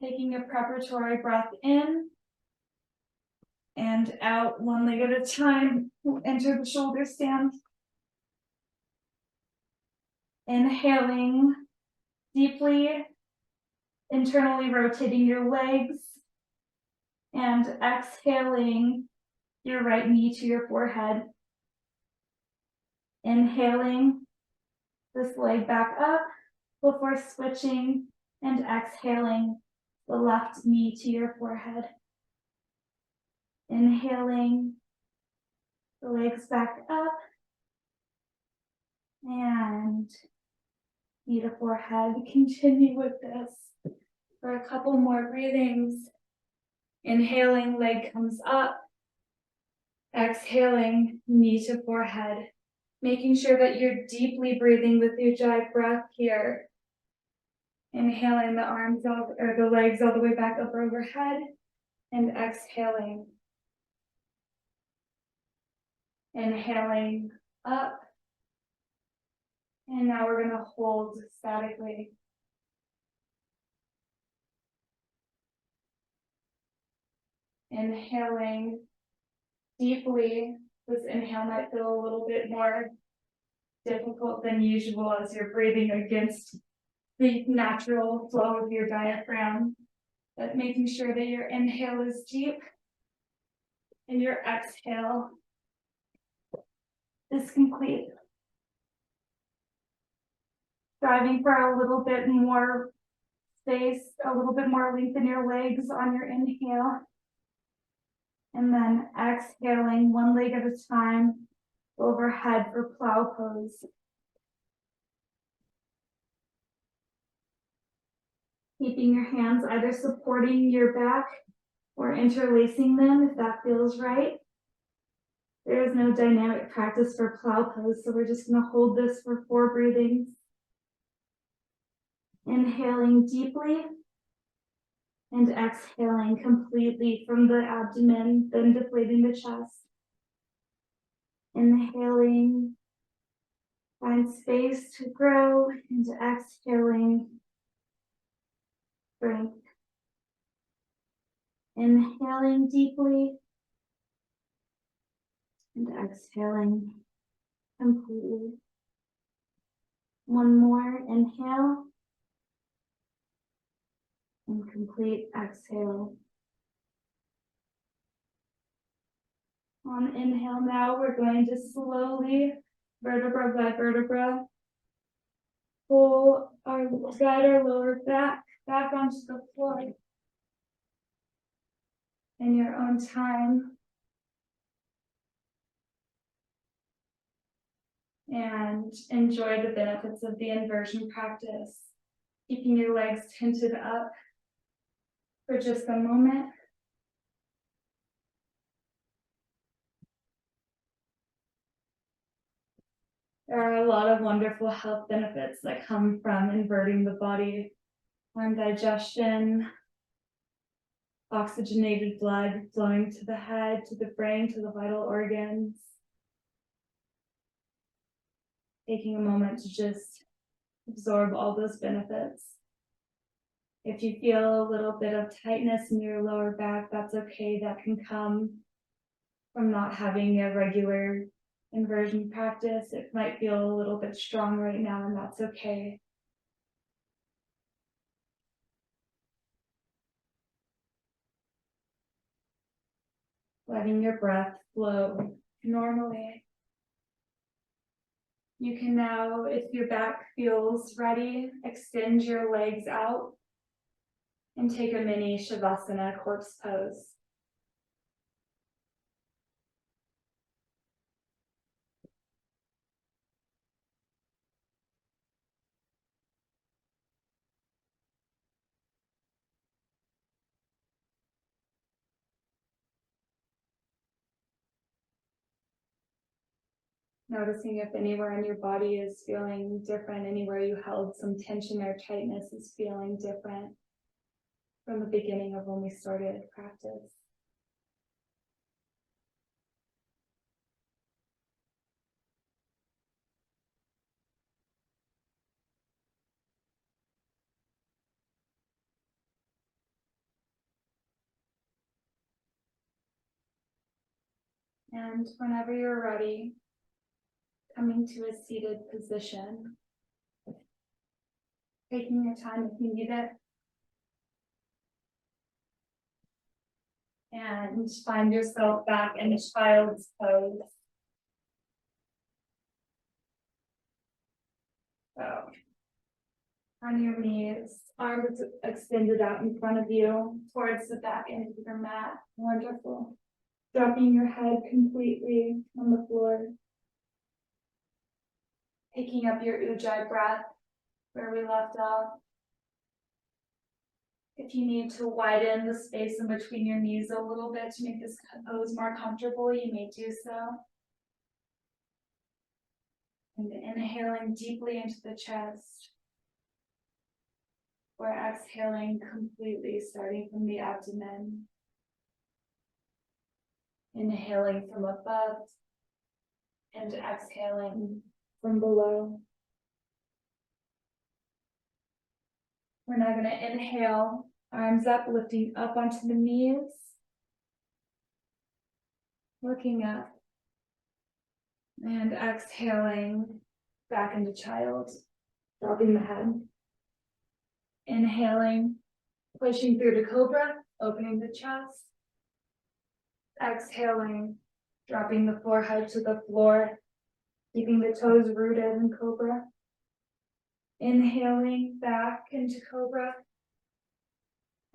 Taking a preparatory breath in and out, one leg at a time. We'll enter the shoulder stand. Inhaling deeply, internally rotating your legs, and exhaling your right knee to your forehead. Inhaling this leg back up before switching and exhaling the left knee to your forehead. Inhaling the legs back up and knee to forehead. Continue with this for a couple more breathings. Inhaling, leg comes up. Exhaling, knee to forehead. Making sure that you're deeply breathing with your ujjayi breath here. Inhaling the arms out, or the legs all the way back up overhead, and exhaling. Inhaling up. And now we're going to hold statically. Inhaling deeply. This inhale might feel a little bit more difficult than usual as you're breathing against the natural flow of your diaphragm. But making sure that your inhale is deep and your exhale is complete. Striving for a little bit more space, a little bit more length in your legs on your inhale. And then exhaling one leg at a time overhead for plow pose. Keeping your hands either supporting your back or interlacing them if that feels right. There is no dynamic practice for plow pose, so we're just going to hold this for 4 breathings. Inhaling deeply and exhaling completely from the abdomen, then deflating the chest. Inhaling, find space to grow, and exhaling, strength. Inhaling deeply and exhaling completely. One more inhale and complete exhale. On inhale now, we're going to slowly, vertebra by vertebra, guide our lower back onto the floor in your own time. And enjoy the benefits of the inversion practice. Keeping your legs tilted up for just a moment. There are a lot of wonderful health benefits that come from inverting the body. Arm digestion, oxygenated blood flowing to the head, to the brain, to the vital organs. Taking a moment to just absorb all those benefits. If you feel a little bit of tightness in your lower back, that's okay. That can come from not having a regular inversion practice. It might feel a little bit strong right now, and that's okay. Letting your breath flow normally. You can now, if your back feels ready, extend your legs out and take a mini Shavasana corpse pose. Noticing if anywhere in your body is feeling different, anywhere you held some tension or tightness is feeling different from the beginning of when we started practice. And whenever you're ready, coming to a seated position, taking your time if you need it, and find yourself back in child's pose. So, on your knees, arms extended out in front of you towards the back end of your mat. Wonderful. Dropping your head completely on the floor. Picking up your ujjayi breath where we left off. If you need to widen the space in between your knees a little bit to make this pose more comfortable, you may do so. And inhaling deeply into the chest. Or exhaling completely, starting from the abdomen. Inhaling from above and exhaling from below. We're now going to inhale, arms up, lifting up onto the knees. Looking up. And exhaling back into child, dropping the head. Inhaling, pushing through to cobra, opening the chest. Exhaling, dropping the forehead to the floor, keeping the toes rooted in cobra. Inhaling back into cobra.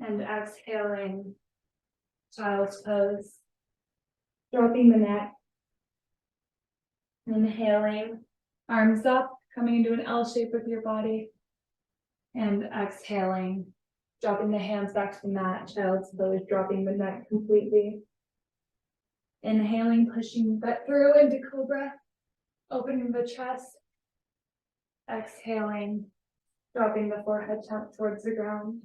And exhaling, child's pose. Dropping the neck. Inhaling, arms up, coming into an L shape with your body. And exhaling, dropping the hands back to the mat, child's pose, dropping the neck completely. Inhaling, pushing that through into cobra, opening the chest. Exhaling, dropping the forehead towards the ground.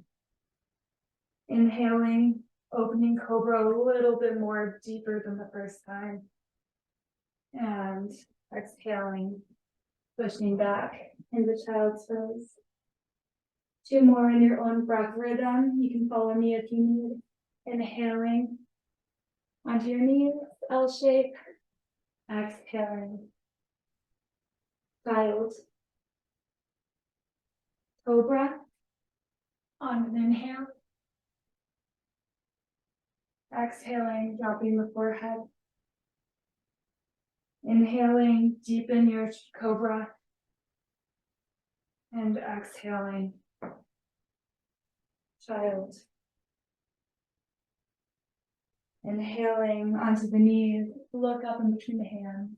Inhaling, opening cobra a little bit more deeper than the first time. And exhaling, pushing back into child's pose. 2 more in your own breath rhythm. You can follow me if you need. Inhaling onto your knees, L shape. Exhaling, child. Cobra on an inhale. Exhaling, dropping the forehead. Inhaling, deepen your cobra. And exhaling, child. Inhaling onto the knees, look up in between the hands.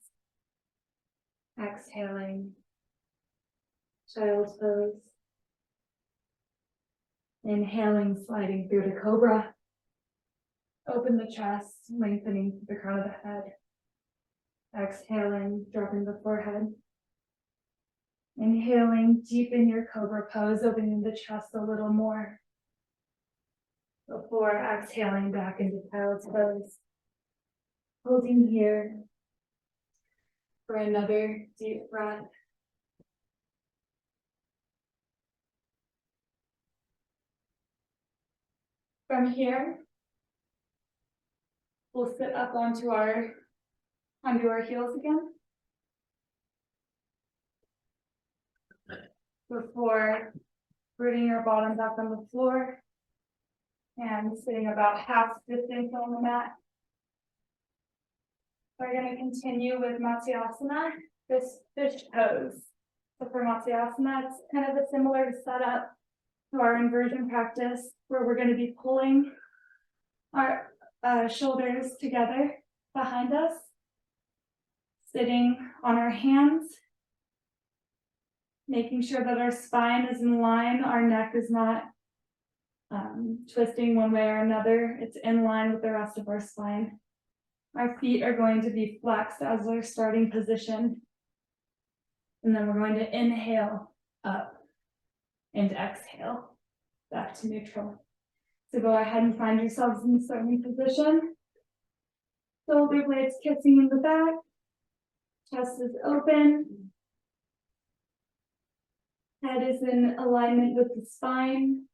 Exhaling, child's pose. Inhaling, sliding through to cobra. Open the chest, lengthening the crown of the head. Exhaling, dropping the forehead. Inhaling, deepen your cobra pose, opening the chest a little more. Before exhaling back into child's pose. Holding here for another deep breath. From here, we'll sit up onto our heels again. Before rooting your bottom back on the floor and sitting about half distance on the mat. We're going to continue with Matsyasana, this fish pose. So for Matsyasana, it's kind of a similar setup to our inversion practice, where we're going to be pulling our shoulders together behind us, sitting on our hands, making sure that our spine is in line, our neck is not twisting one way or another. It's in line with the rest of our spine. Our feet are going to be flexed as our starting position. And then we're going to inhale up and exhale back to neutral. So go ahead and find yourselves in the starting position. Shoulder blades kissing in the back. Chest is open. Head is in alignment with the spine.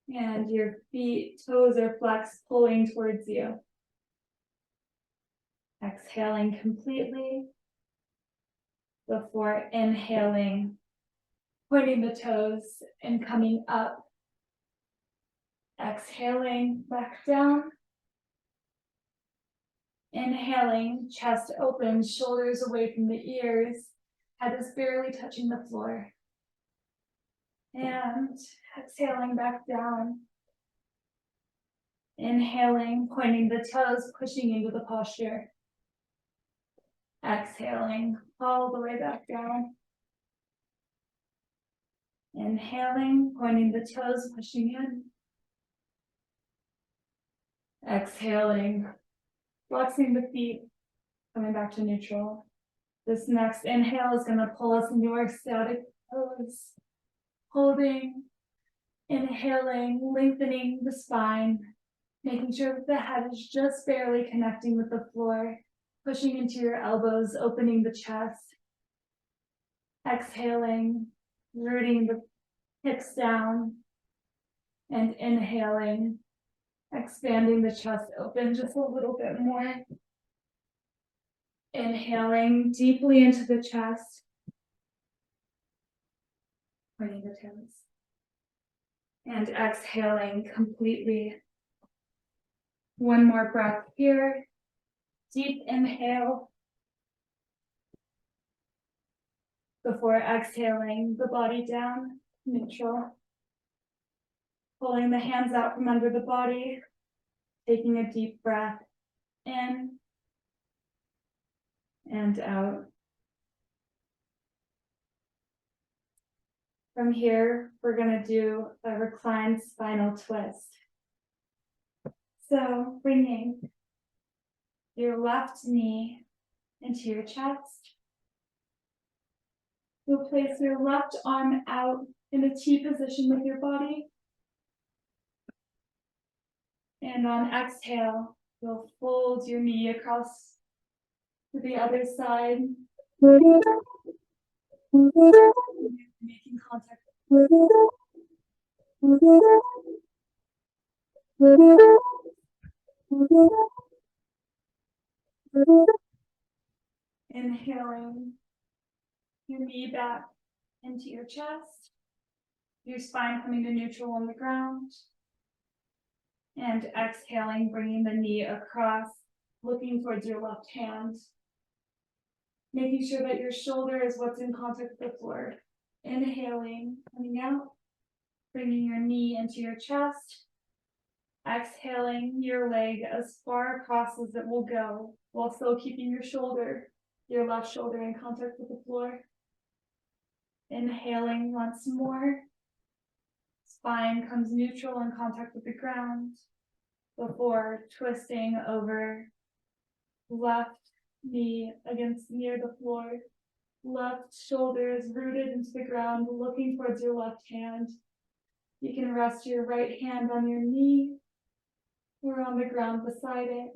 And your feet, toes are flexed, pulling towards you. Exhaling completely before inhaling, pointing the toes and coming up. Exhaling back down. Inhaling, chest open, shoulders away from the ears, head is barely touching the floor. And exhaling back down. Inhaling, pointing the toes, pushing into the posture. Exhaling all the way back down. Inhaling, pointing the toes, pushing in. Exhaling, flexing the feet, coming back to neutral. This next inhale is going to pull us into our static pose. Holding, inhaling, lengthening the spine, making sure that the head is just barely connecting with the floor, pushing into your elbows, opening the chest. Exhaling, rooting the hips down, and inhaling, expanding the chest open just a little bit more. Inhaling deeply into the chest, pointing the toes. And exhaling completely. One more breath here. Deep inhale. Before exhaling the body down, neutral. Pulling the hands out from under the body. Taking a deep breath in and out. From here, we're going to do a reclined spinal twist. So bringing your left knee into your chest. You'll place your left arm out in a T position with your body. And on exhale, you'll fold your knee across to the other side. Making contact. Inhaling your knee back into your chest, your spine coming to neutral on the ground. And exhaling, bringing the knee across, looking towards your left hand. Making sure that your shoulder is what's in contact with the floor. Inhaling, coming out, bringing your knee into your chest. Exhaling your leg as far across as it will go, while still keeping your left shoulder in contact with the floor. Inhaling once more. Spine comes neutral in contact with the ground before twisting over. Left knee against near the floor. Left shoulder is rooted into the ground, looking towards your left hand. You can rest your right hand on your knee or on the ground beside it.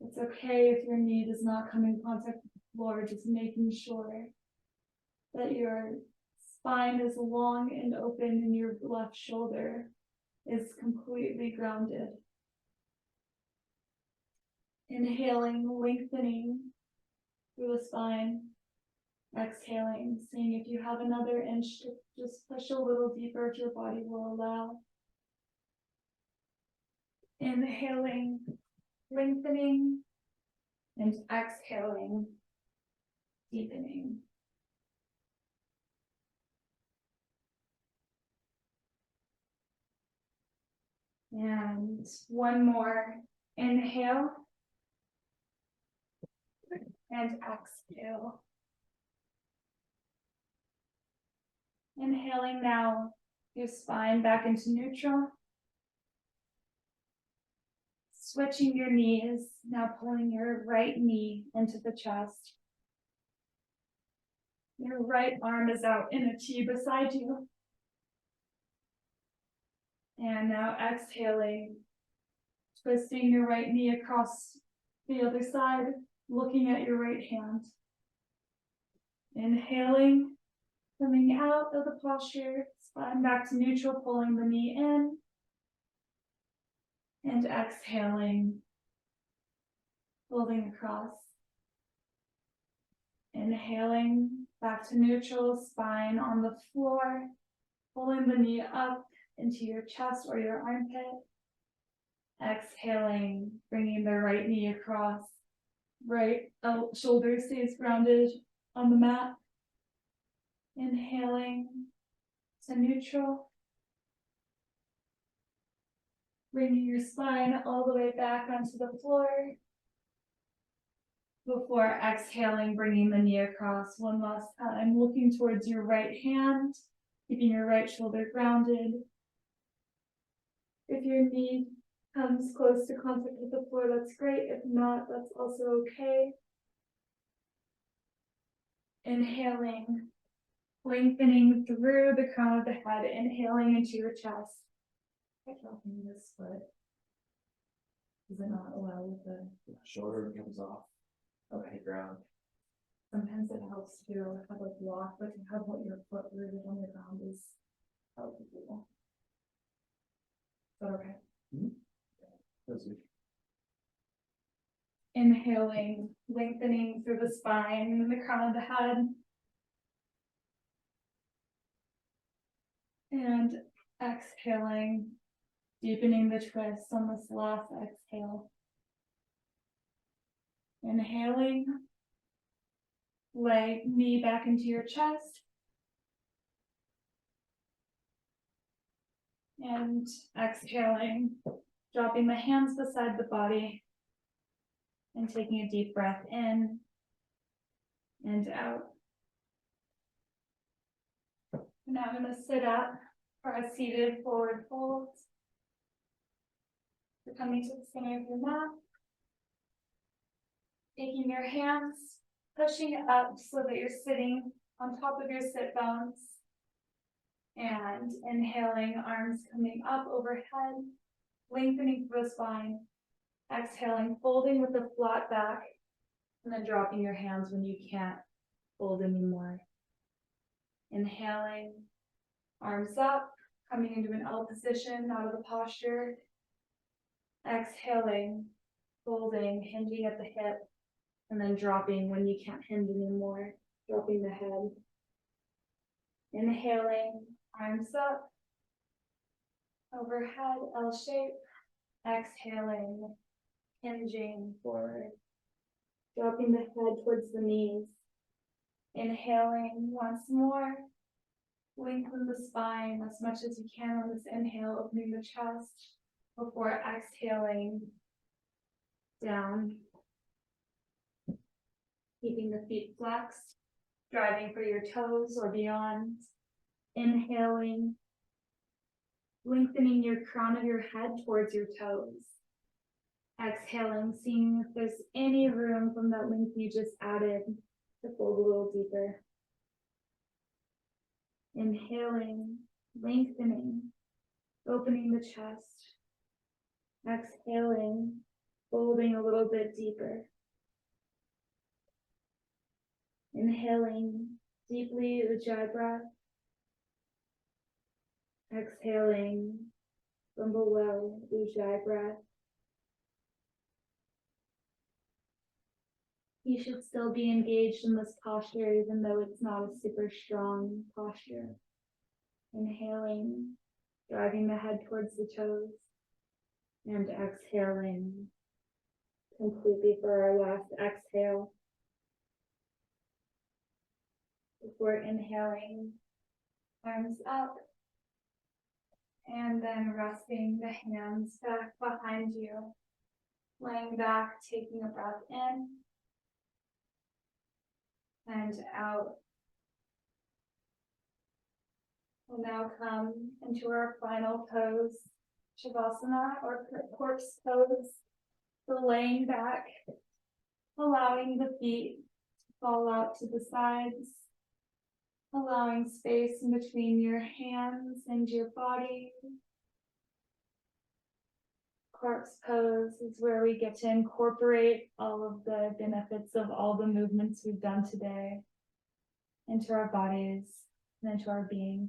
It's okay if your knee does not come in contact with the floor, just making sure that your spine is long and open and your left shoulder is completely grounded. Inhaling, lengthening through the spine. Exhaling, seeing if you have another inch to just push a little deeper if your body will allow. Inhaling, lengthening, and exhaling, deepening. And one more. Inhale and exhale. Inhaling now, your spine back into neutral. Switching your knees, now pulling your right knee into the chest. Your right arm is out in a T beside you. And now exhaling, twisting your right knee across the other side, looking at your right hand. Inhaling, coming out of the posture, spine back to neutral, pulling the knee in. And exhaling, folding across. Inhaling, back to neutral, spine on the floor, pulling the knee up into your chest or your armpit. Exhaling, bringing the right knee across, right shoulder stays grounded on the mat. Inhaling to neutral. Bringing your spine all the way back onto the floor. Before exhaling, bringing the knee across one last time, looking towards your right hand, keeping your right shoulder grounded. If your knee comes close to contact with the floor, that's great. If not, that's also okay. Inhaling, lengthening through the crown of the head, inhaling into your chest. Dropping this foot. Does it not allow with the Shoulder comes off. Okay, ground. Sometimes it helps to have a block, but to have what your foot rooted on the ground is helpful. Is that okay? That's good. Inhaling, lengthening through the spine and the crown of the head. And exhaling, deepening the twist on this last exhale. Inhaling, lay knee back into your chest. And exhaling, dropping the hands beside the body and taking a deep breath in and out. Now I'm going to sit up for a seated forward fold. You're coming to the center of your mat. Taking your hands, pushing it up so that you're sitting on top of your sit bones. And inhaling, arms coming up overhead, lengthening through the spine. Exhaling, folding with a flat back, and then dropping your hands when you can't fold anymore. Inhaling, arms up, coming into an L position out of the posture. Exhaling, folding, hinging at the hip, and then dropping when you can't hinge anymore, dropping the head. Inhaling, arms up, overhead, L shape. Exhaling, hinging forward, dropping the head towards the knees. Inhaling once more, lengthen the spine as much as you can on this inhale, opening the chest before exhaling down. Keeping the feet flexed, driving for your toes or beyond. Inhaling, lengthening your crown of your head towards your toes. Exhaling, seeing if there's any room from that length you just added to fold a little deeper. Inhaling, lengthening, opening the chest. Exhaling, folding a little bit deeper. Inhaling deeply, Ujjayi breath. Exhaling from below, Ujjayi breath. You should still be engaged in this posture, even though it's not a super strong posture. Inhaling, driving the head towards the toes, and exhaling completely for our last exhale. Before inhaling, arms up, and then resting the hands back behind you, laying back, taking a breath in and out. We'll now come into our final pose, Shavasana, or corpse pose. So laying back, allowing the feet to fall out to the sides, Allowing space in between your hands and your body. Corpse pose is where we get to incorporate all of the benefits of all the movements we've done today into our bodies and into our being.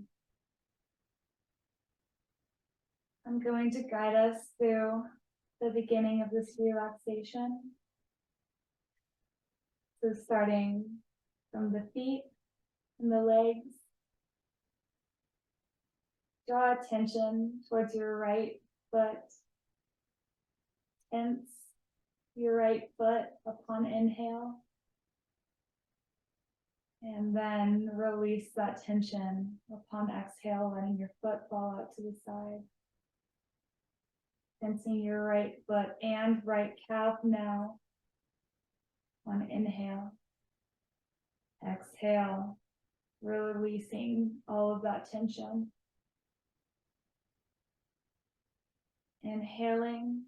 I'm going to guide us through the beginning of this relaxation. So starting from the feet and the legs, draw attention towards your right foot. Tense your right foot upon inhale. And then release that tension upon exhale, letting your foot fall out to the side. Tensing your right foot and right calf now on inhale. Exhale, releasing all of that tension. Inhaling,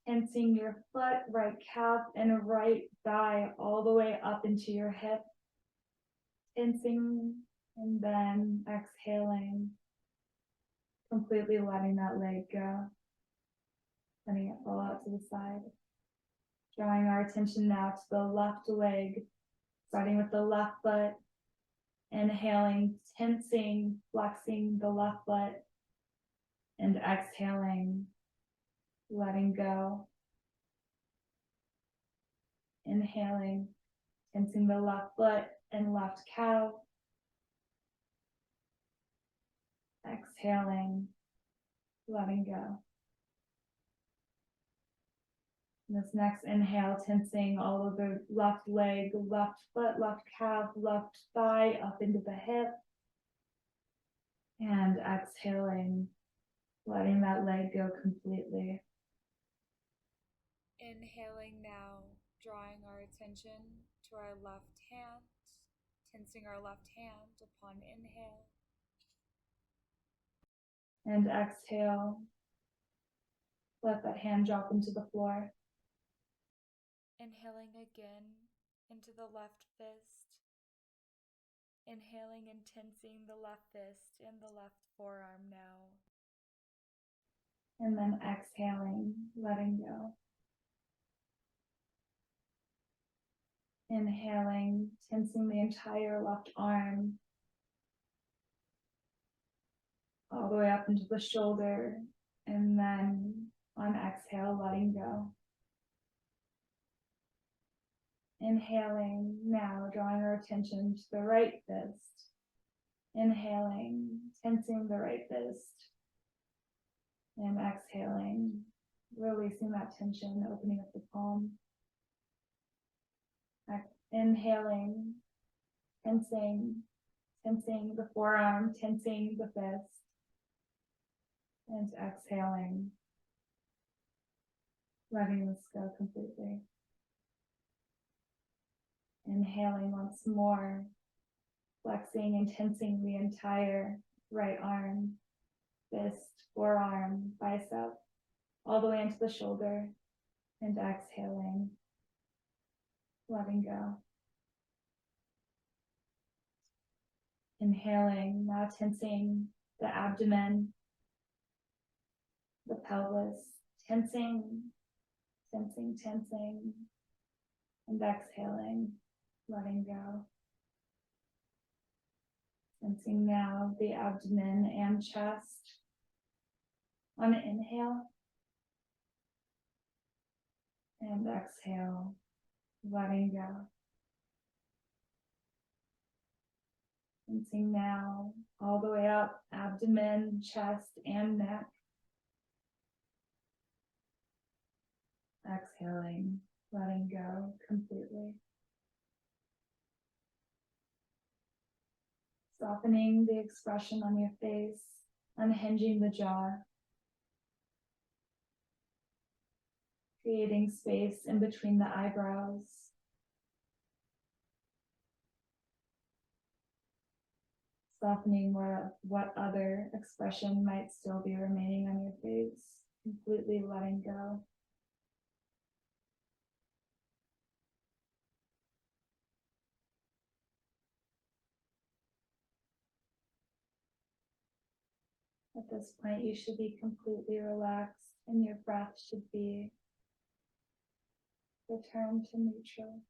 tensing your foot, right calf, and right thigh all the way up into your hip. Tensing, and then exhaling, completely letting that leg go. Letting it fall out to the side. Drawing our attention now to the left leg, starting with the left foot. Inhaling, tensing, flexing the left foot, and exhaling, letting go. Inhaling, tensing the left foot and left calf. Exhaling, letting go. This next inhale, tensing all of the left leg, left foot, left calf, left thigh up into the hip. And exhaling, letting that leg go completely. Inhaling now, drawing our attention to our left hand, tensing our left hand upon inhale. And exhale, let that hand drop into the floor. Inhaling again into the left fist. Inhaling and tensing the left fist and the left forearm now. And then exhaling, letting go. Inhaling, tensing the entire left arm, all the way up into the shoulder, and then on exhale, letting go. Inhaling, now drawing our attention to the right fist. Inhaling, tensing the right fist. And exhaling, releasing that tension, opening up the palm. Inhaling, tensing the forearm, tensing the fist. And exhaling, letting this go completely. Inhaling once more, flexing and tensing the entire right arm, fist, forearm, bicep, all the way into the shoulder, and exhaling, letting go. Inhaling, now tensing the abdomen, the pelvis, tensing, and exhaling, letting go. Tensing now the abdomen and chest on inhale, and exhale, letting go. Tensing now all the way up, abdomen, chest, and neck. Exhaling, letting go completely. Softening the expression on your face, unhinging the jaw. Creating space in between the eyebrows. Softening what other expression might still be remaining on your face, completely letting go. At this point, you should be completely relaxed and your breath should be returned to neutral.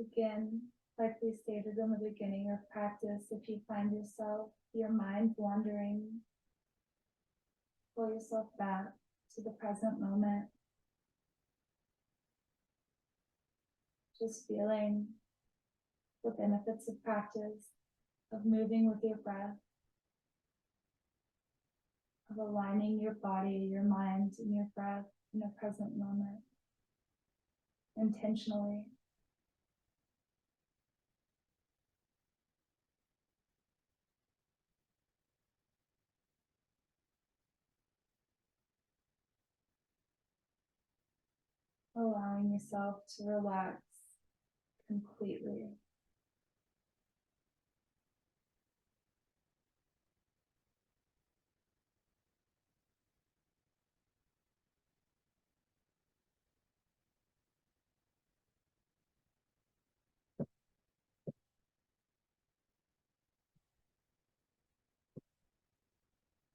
Again, like we stated in the beginning of practice, if you find yourself, your mind wandering, pull yourself back to the present moment. Just feeling the benefits of practice, of moving with your breath, of aligning your body, your mind, and your breath in the present moment, intentionally. Allowing yourself to relax completely.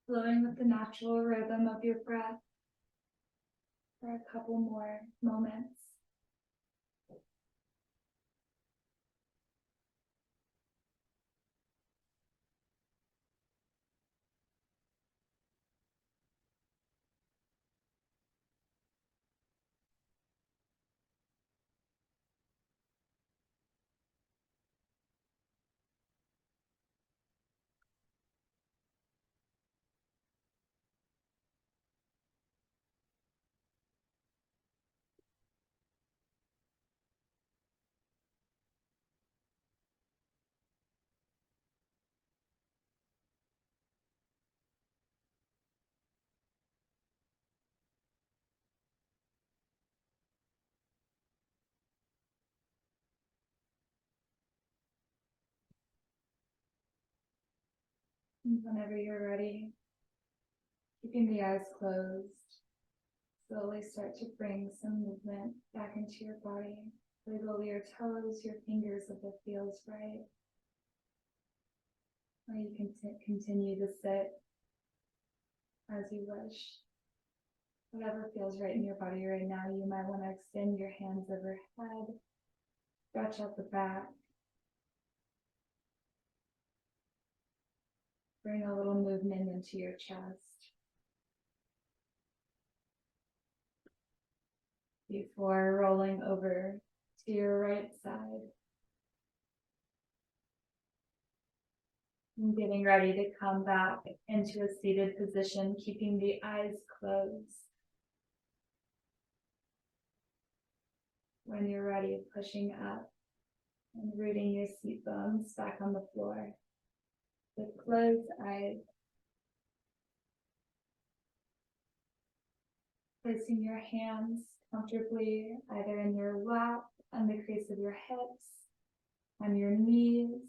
Flowing with the natural rhythm of your breath for a couple more moments. And whenever you're ready, keeping the eyes closed, slowly start to bring some movement back into your body. Wiggle your toes, your fingers if it feels right. Or you can continue to sit as you wish. Whatever feels right in your body right now, you might want to extend your hands overhead, stretch out the back. Bring a little movement into your chest. Before rolling over to your right side. And getting ready to come back into a seated position, keeping the eyes closed. When you're ready, pushing up and rooting your seat bones back on the floor. With closed eyes, placing your hands comfortably either in your lap, on the crease of your hips, on your knees,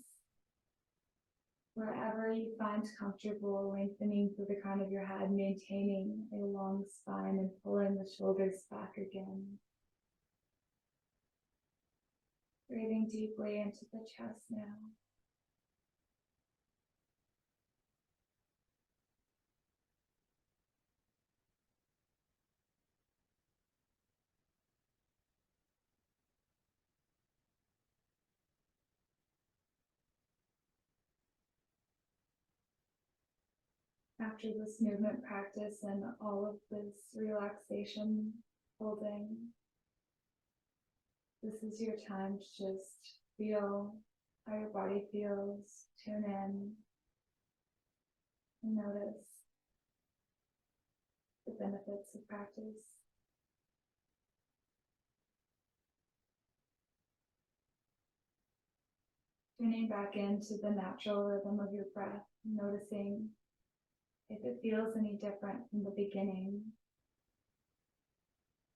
wherever you find comfortable, lengthening through the crown of your head, maintaining a long spine and pulling the shoulders back again. Breathing deeply into the chest now. After this movement practice and all of this relaxation holding, this is your time to just feel how your body feels, tune in, and notice the benefits of practice. Tuning back into the natural rhythm of your breath, noticing if it feels any different from the beginning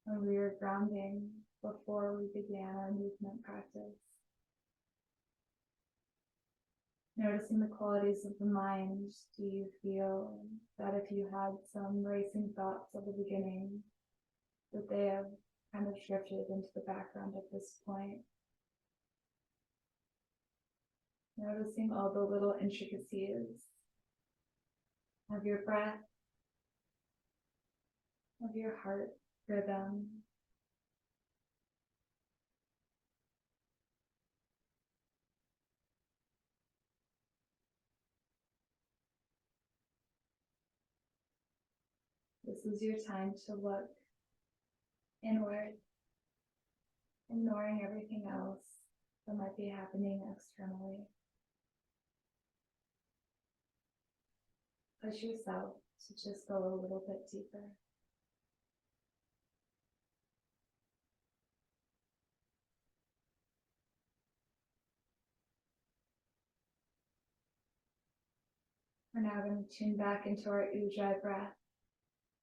when we were grounding before we began our movement practice. Noticing the qualities of the mind, do you feel that if you had some racing thoughts at the beginning, that they have kind of drifted into the background at this point? Noticing all the little intricacies of your breath, of your heart rhythm. This is your time to look inward, ignoring everything else that might be happening externally. Push yourself to just go a little bit deeper. We're now going to tune back into our Ujjayi breath.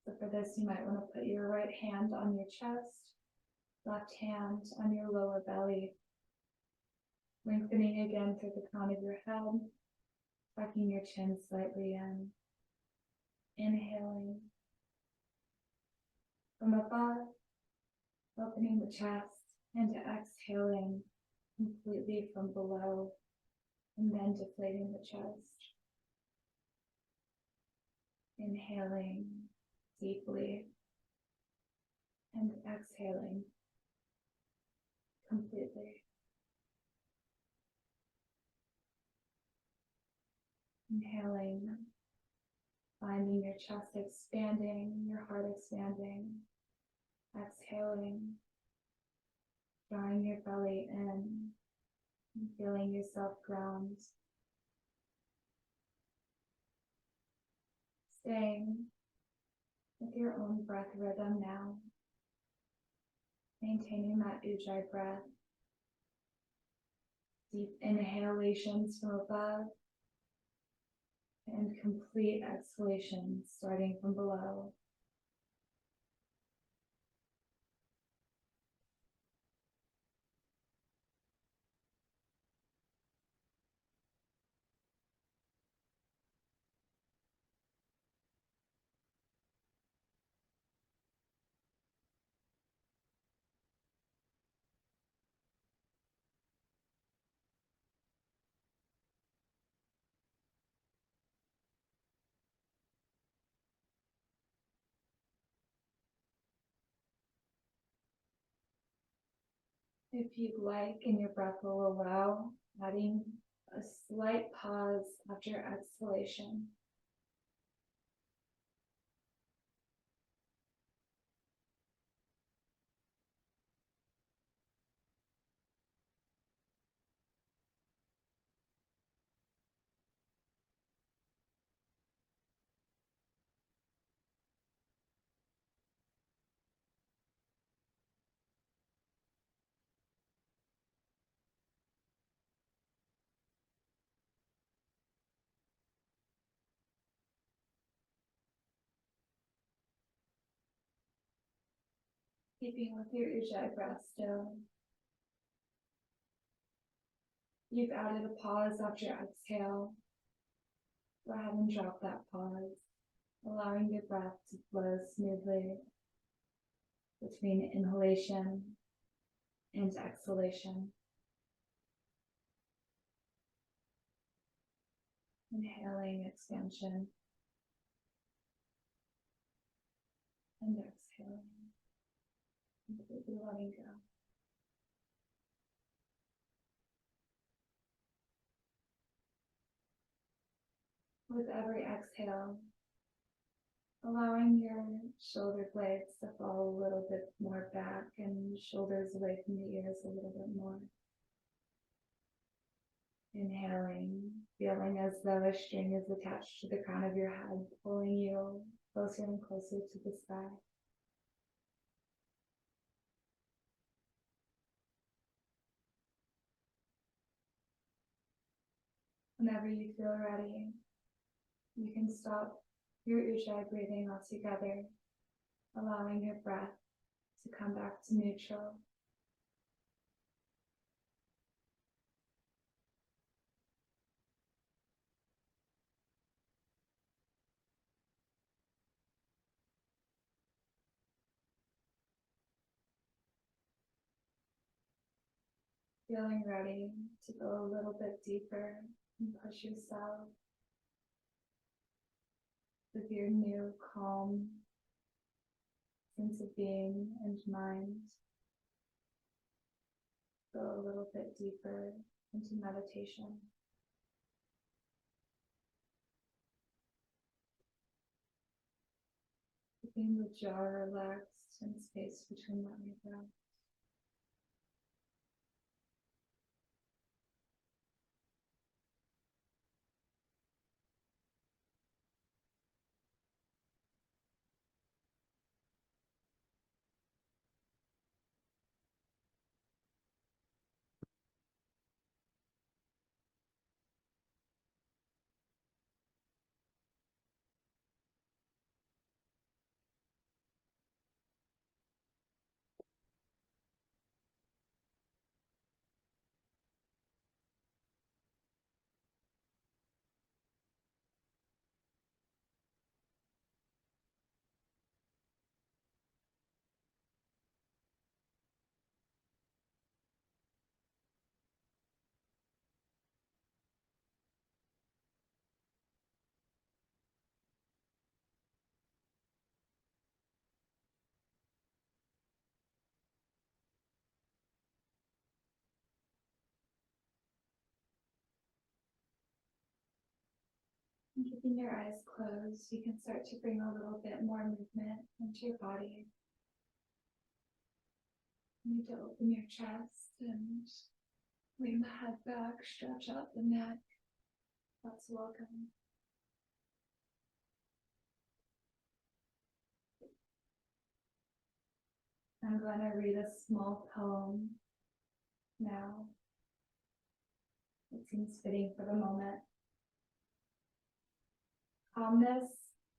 So for this, you might want to put your right hand on your chest, left hand on your lower belly, lengthening again through the crown of your head, tucking your chin slightly in, inhaling from above, opening the chest, and exhaling completely from below, and then deflating the chest. Inhaling deeply and exhaling completely. Inhaling, finding your chest expanding, your heart expanding. Exhaling, drawing your belly in, and feeling yourself ground. Staying with your own breath rhythm now, maintaining that Ujjayi breath. Deep inhalations from above and complete exhalations starting from below. If you'd like and your breath will allow, adding a slight pause after exhalation. Keeping with your Ujjayi breath still. You've added a pause after exhale. Go ahead and drop that pause, allowing your breath to flow smoothly between inhalation and exhalation. Inhaling expansion and exhaling, completely letting go. With every exhale, allowing your shoulder blades to fall a little bit more back and shoulders away from the ears a little bit more. Inhaling, feeling as though a string is attached to the crown of your head, pulling you closer and closer to the sky. Whenever you feel ready, you can stop your ujjayi breathing altogether, allowing your breath to come back to neutral. Feeling ready to go a little bit deeper and push yourself with your new calm sense of being and mind. Go a little bit deeper into meditation. Keeping the jaw relaxed and space between the eyebrows. And keeping your eyes closed, you can start to bring a little bit more movement into your body. You need to open your chest and lean the head back, stretch out the neck. That's welcome. I'm going to read a small poem now. It seems fitting for the moment. Calmness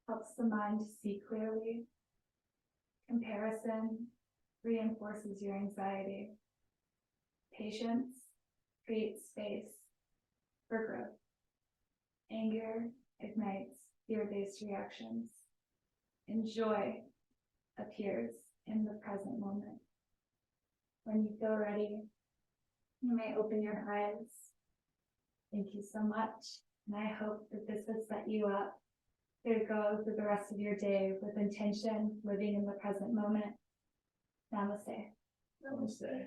helps the mind to see clearly. Comparison reinforces your anxiety. Patience creates space for growth. Anger ignites fear-based reactions. And joy appears in the present moment. When you feel ready, you may open your eyes. Thank you so much. And I hope that this has set you up to go through the rest of your day with intention, living in the present moment. Namaste. Namaste.